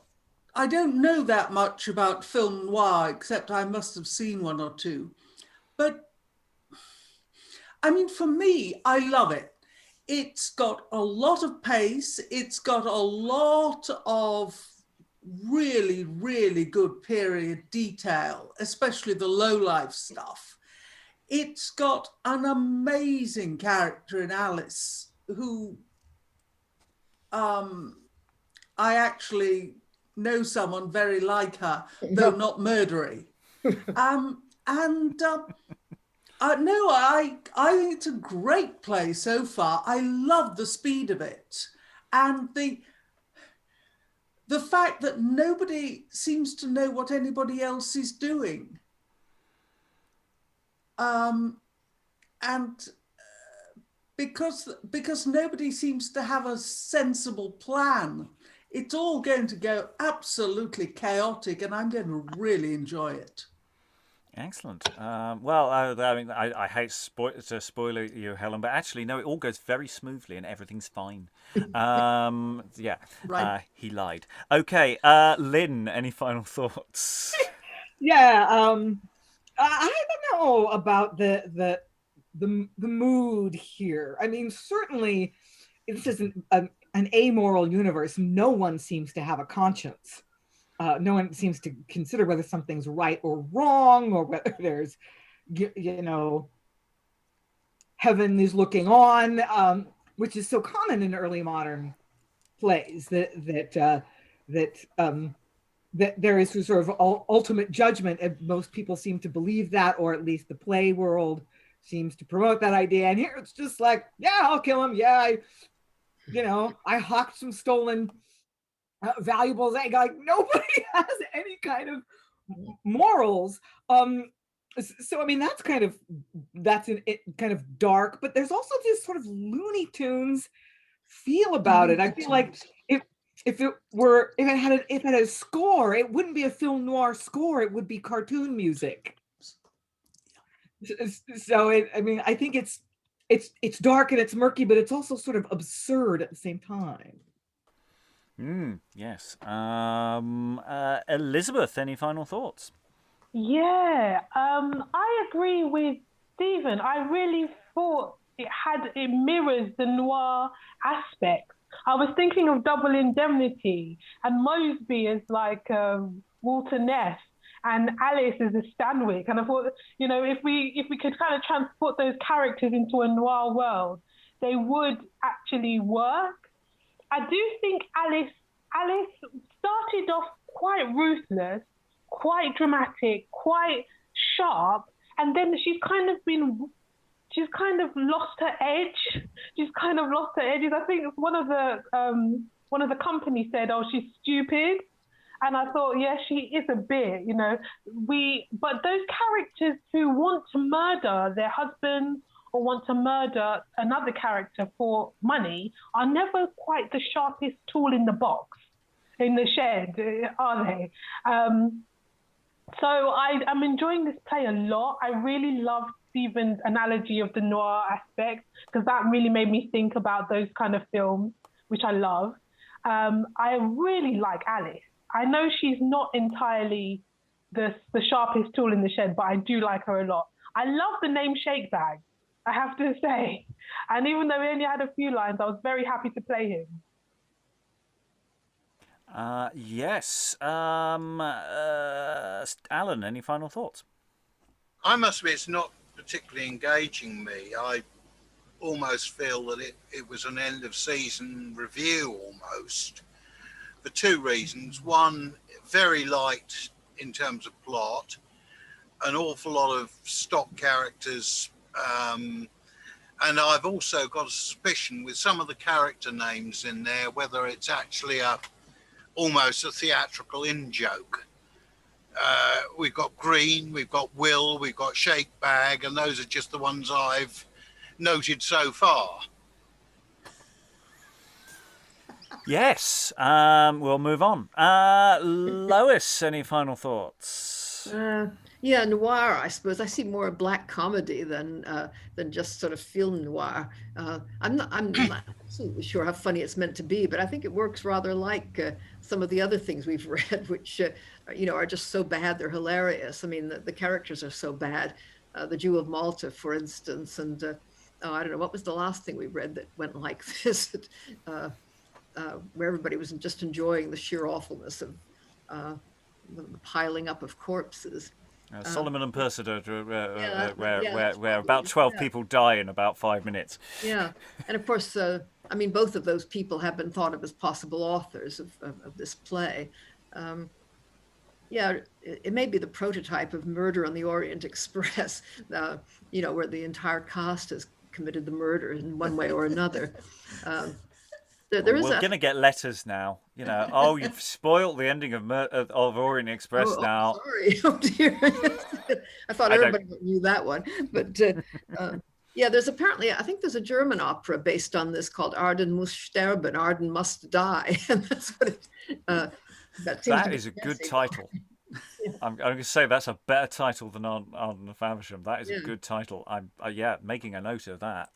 I don't know that much about film noir, except I must have seen 1 or 2. But I mean, for me, I love it. It's got a lot of pace. It's got a lot of really, really good period detail, especially the low-life stuff. It's got an amazing character in Alice, who I actually know someone very like her, though not murdery. No, I think it's a great play so far. I love the speed of it, and the fact that nobody seems to know what anybody else is doing. Because nobody seems to have a sensible plan, it's all going to go absolutely chaotic, and I'm going to really enjoy it. Excellent. I mean, I hate to spoil you, Helen, but actually, no, it all goes very smoothly and everything's fine. Right. He lied. Okay, Lynn, any final thoughts? I don't know about the mood here. I mean, certainly, this isn't an amoral universe. No one seems to have a conscience. No one seems to consider whether something's right or wrong, or whether there's, heaven is looking on, which is so common in early modern plays, that there is sort of ultimate judgment, and most people seem to believe that, or at least the play world seems to promote that idea. And here it's just like, yeah, I'll kill him. Yeah, I hawked some stolen valuables. Like nobody has any kind of morals. So I mean, that's kind of dark, but there's also this sort of Looney Tunes feel about it. I feel like if it had a score, it wouldn't be a film noir score. It would be cartoon music. So I think it's dark and it's murky, but it's also sort of absurd at the same time. Yes. Elizabeth, any final thoughts? Yeah, I agree with Stephen, I really thought it mirrors the noir aspect. I was thinking of Double Indemnity and Mosbie as like Walter Ness and Alice as a Stanwyck. And I thought, if we could kind of transport those characters into a noir world, they would actually work. I do think Alice started off quite ruthless, quite dramatic, quite sharp, and then she's kind of lost her edge. She's kind of lost her edges. I think one of the company said, "Oh, she's stupid," and I thought, yeah, she is a bit. But those characters who want to murder their husbands or want to murder another character for money are never quite the sharpest tool in the box, in the shed, are they? So I'm enjoying this play a lot. I really loved Stephen's analogy of the noir aspect, because that really made me think about those kind of films, which I love. I really like Alice. I know she's not entirely the sharpest tool in the shed, but I do like her a lot. I love the name Shakebag, I have to say. And even though he only had a few lines, I was very happy to play him. Yes. Alan, any final thoughts? I must admit, it's not particularly engaging me. I almost feel that it was an end of season review almost, for two reasons. One, very light in terms of plot, an awful lot of stock characters, and I've also got a suspicion with some of the character names in there whether it's actually almost a theatrical in-joke. We've got Greene, we've got Will, we've got Shakebag, and those are just the ones I've noted so far. Yes, we'll move on. Lois, any final thoughts? Yeah, noir, I suppose. I see more a black comedy than just sort of film noir. I'm not absolutely sure how funny it's meant to be, but I think it works rather like some of the other things we've read, which are just so bad they're hilarious. I mean, the characters are so bad. The Jew of Malta, for instance, and I don't know, what was the last thing we read that went like this, where everybody was just enjoying the sheer awfulness of the piling up of corpses. Solomon and Persida, where about 12 people die in about 5 minutes. Yeah, and of course, both of those people have been thought of as possible authors of this play. It may be the prototype of Murder on the Orient Express, where the entire cast has committed the murder in one way or another. We're going to get letters now. Oh, you've spoiled the ending of Orient Express now. Sorry. Oh, dear. I thought everybody knew that one. But there's apparently, I think there's a German opera based on this called Arden muss sterben, Arden must die. And that's what it, that is a good title. I'm going to say that's a better title than Arden of Faversham. That is a good title. I'm making a note of that.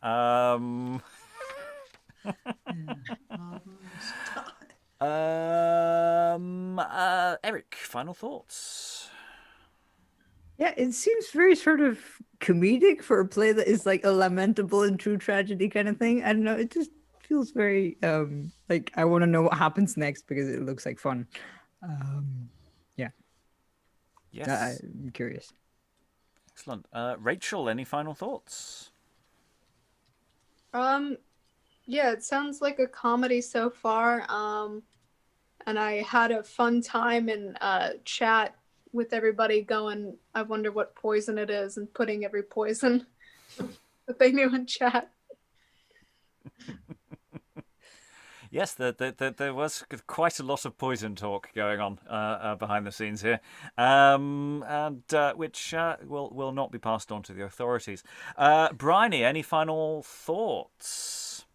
Eric, final thoughts? Yeah, it seems very sort of comedic for a play that is like a lamentable and true tragedy kind of thing. I don't know, it just feels very like I want to know what happens next because it looks like fun. Yes, I'm curious. Excellent. Rachael, any final thoughts? Yeah, it sounds like a comedy so far. And I had a fun time in chat with everybody going, I wonder what poison it is, and putting every poison that they knew in chat. Yes, there was quite a lot of poison talk going on behind the scenes here, and which will not be passed on to the authorities. Briony, any final thoughts?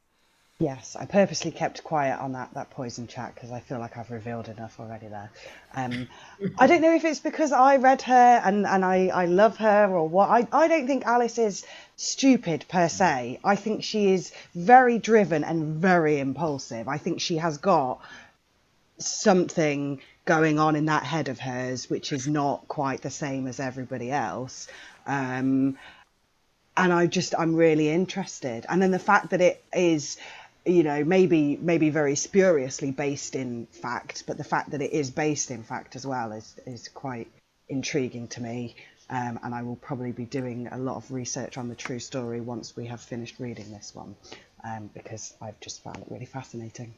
Yes, I purposely kept quiet on that poison chat because I feel like I've revealed enough already there. I don't know if it's because I read her and I love her or what. I don't think Alice is stupid per se. I think she is very driven and very impulsive. I think she has got something going on in that head of hers which is not quite the same as everybody else. I'm really interested. And then the fact that it is, maybe very spuriously based in fact, but the fact that it is based in fact as well is quite intriguing to me. And I will probably be doing a lot of research on the true story once we have finished reading this one, because I've just found it really fascinating.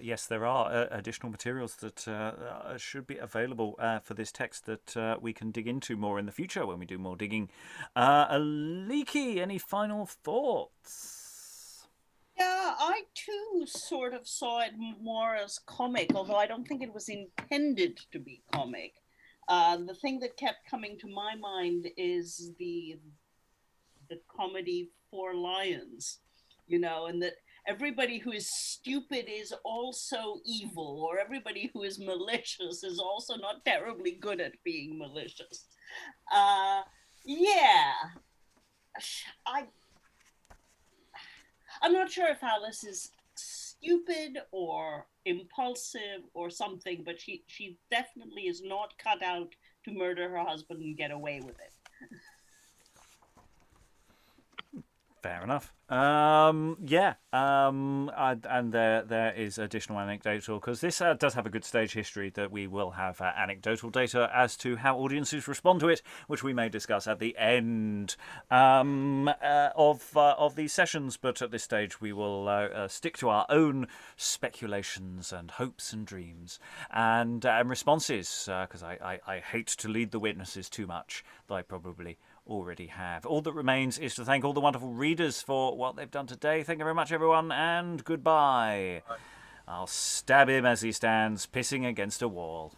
Yes, there are additional materials that should be available for this text that we can dig into more in the future when we do more digging. Aliki, any final thoughts? Yeah, I too sort of saw it more as comic, although I don't think it was intended to be comic. The thing that kept coming to my mind is the comedy Four Lions, and that everybody who is stupid is also evil, or everybody who is malicious is also not terribly good at being malicious. I'm not sure if Alice is stupid or impulsive or something, but she definitely is not cut out to murder her husband and get away with it. Fair enough. And there is additional anecdotal, because this does have a good stage history, that we will have anecdotal data as to how audiences respond to it, which we may discuss at the end of these sessions. But at this stage, we will stick to our own speculations and hopes and dreams and responses, because I hate to lead the witnesses too much, though I probably already have. All that remains is to thank all the wonderful readers for what they've done today. Thank you very much, everyone, and goodbye. I'll stab him as he stands pissing against a wall.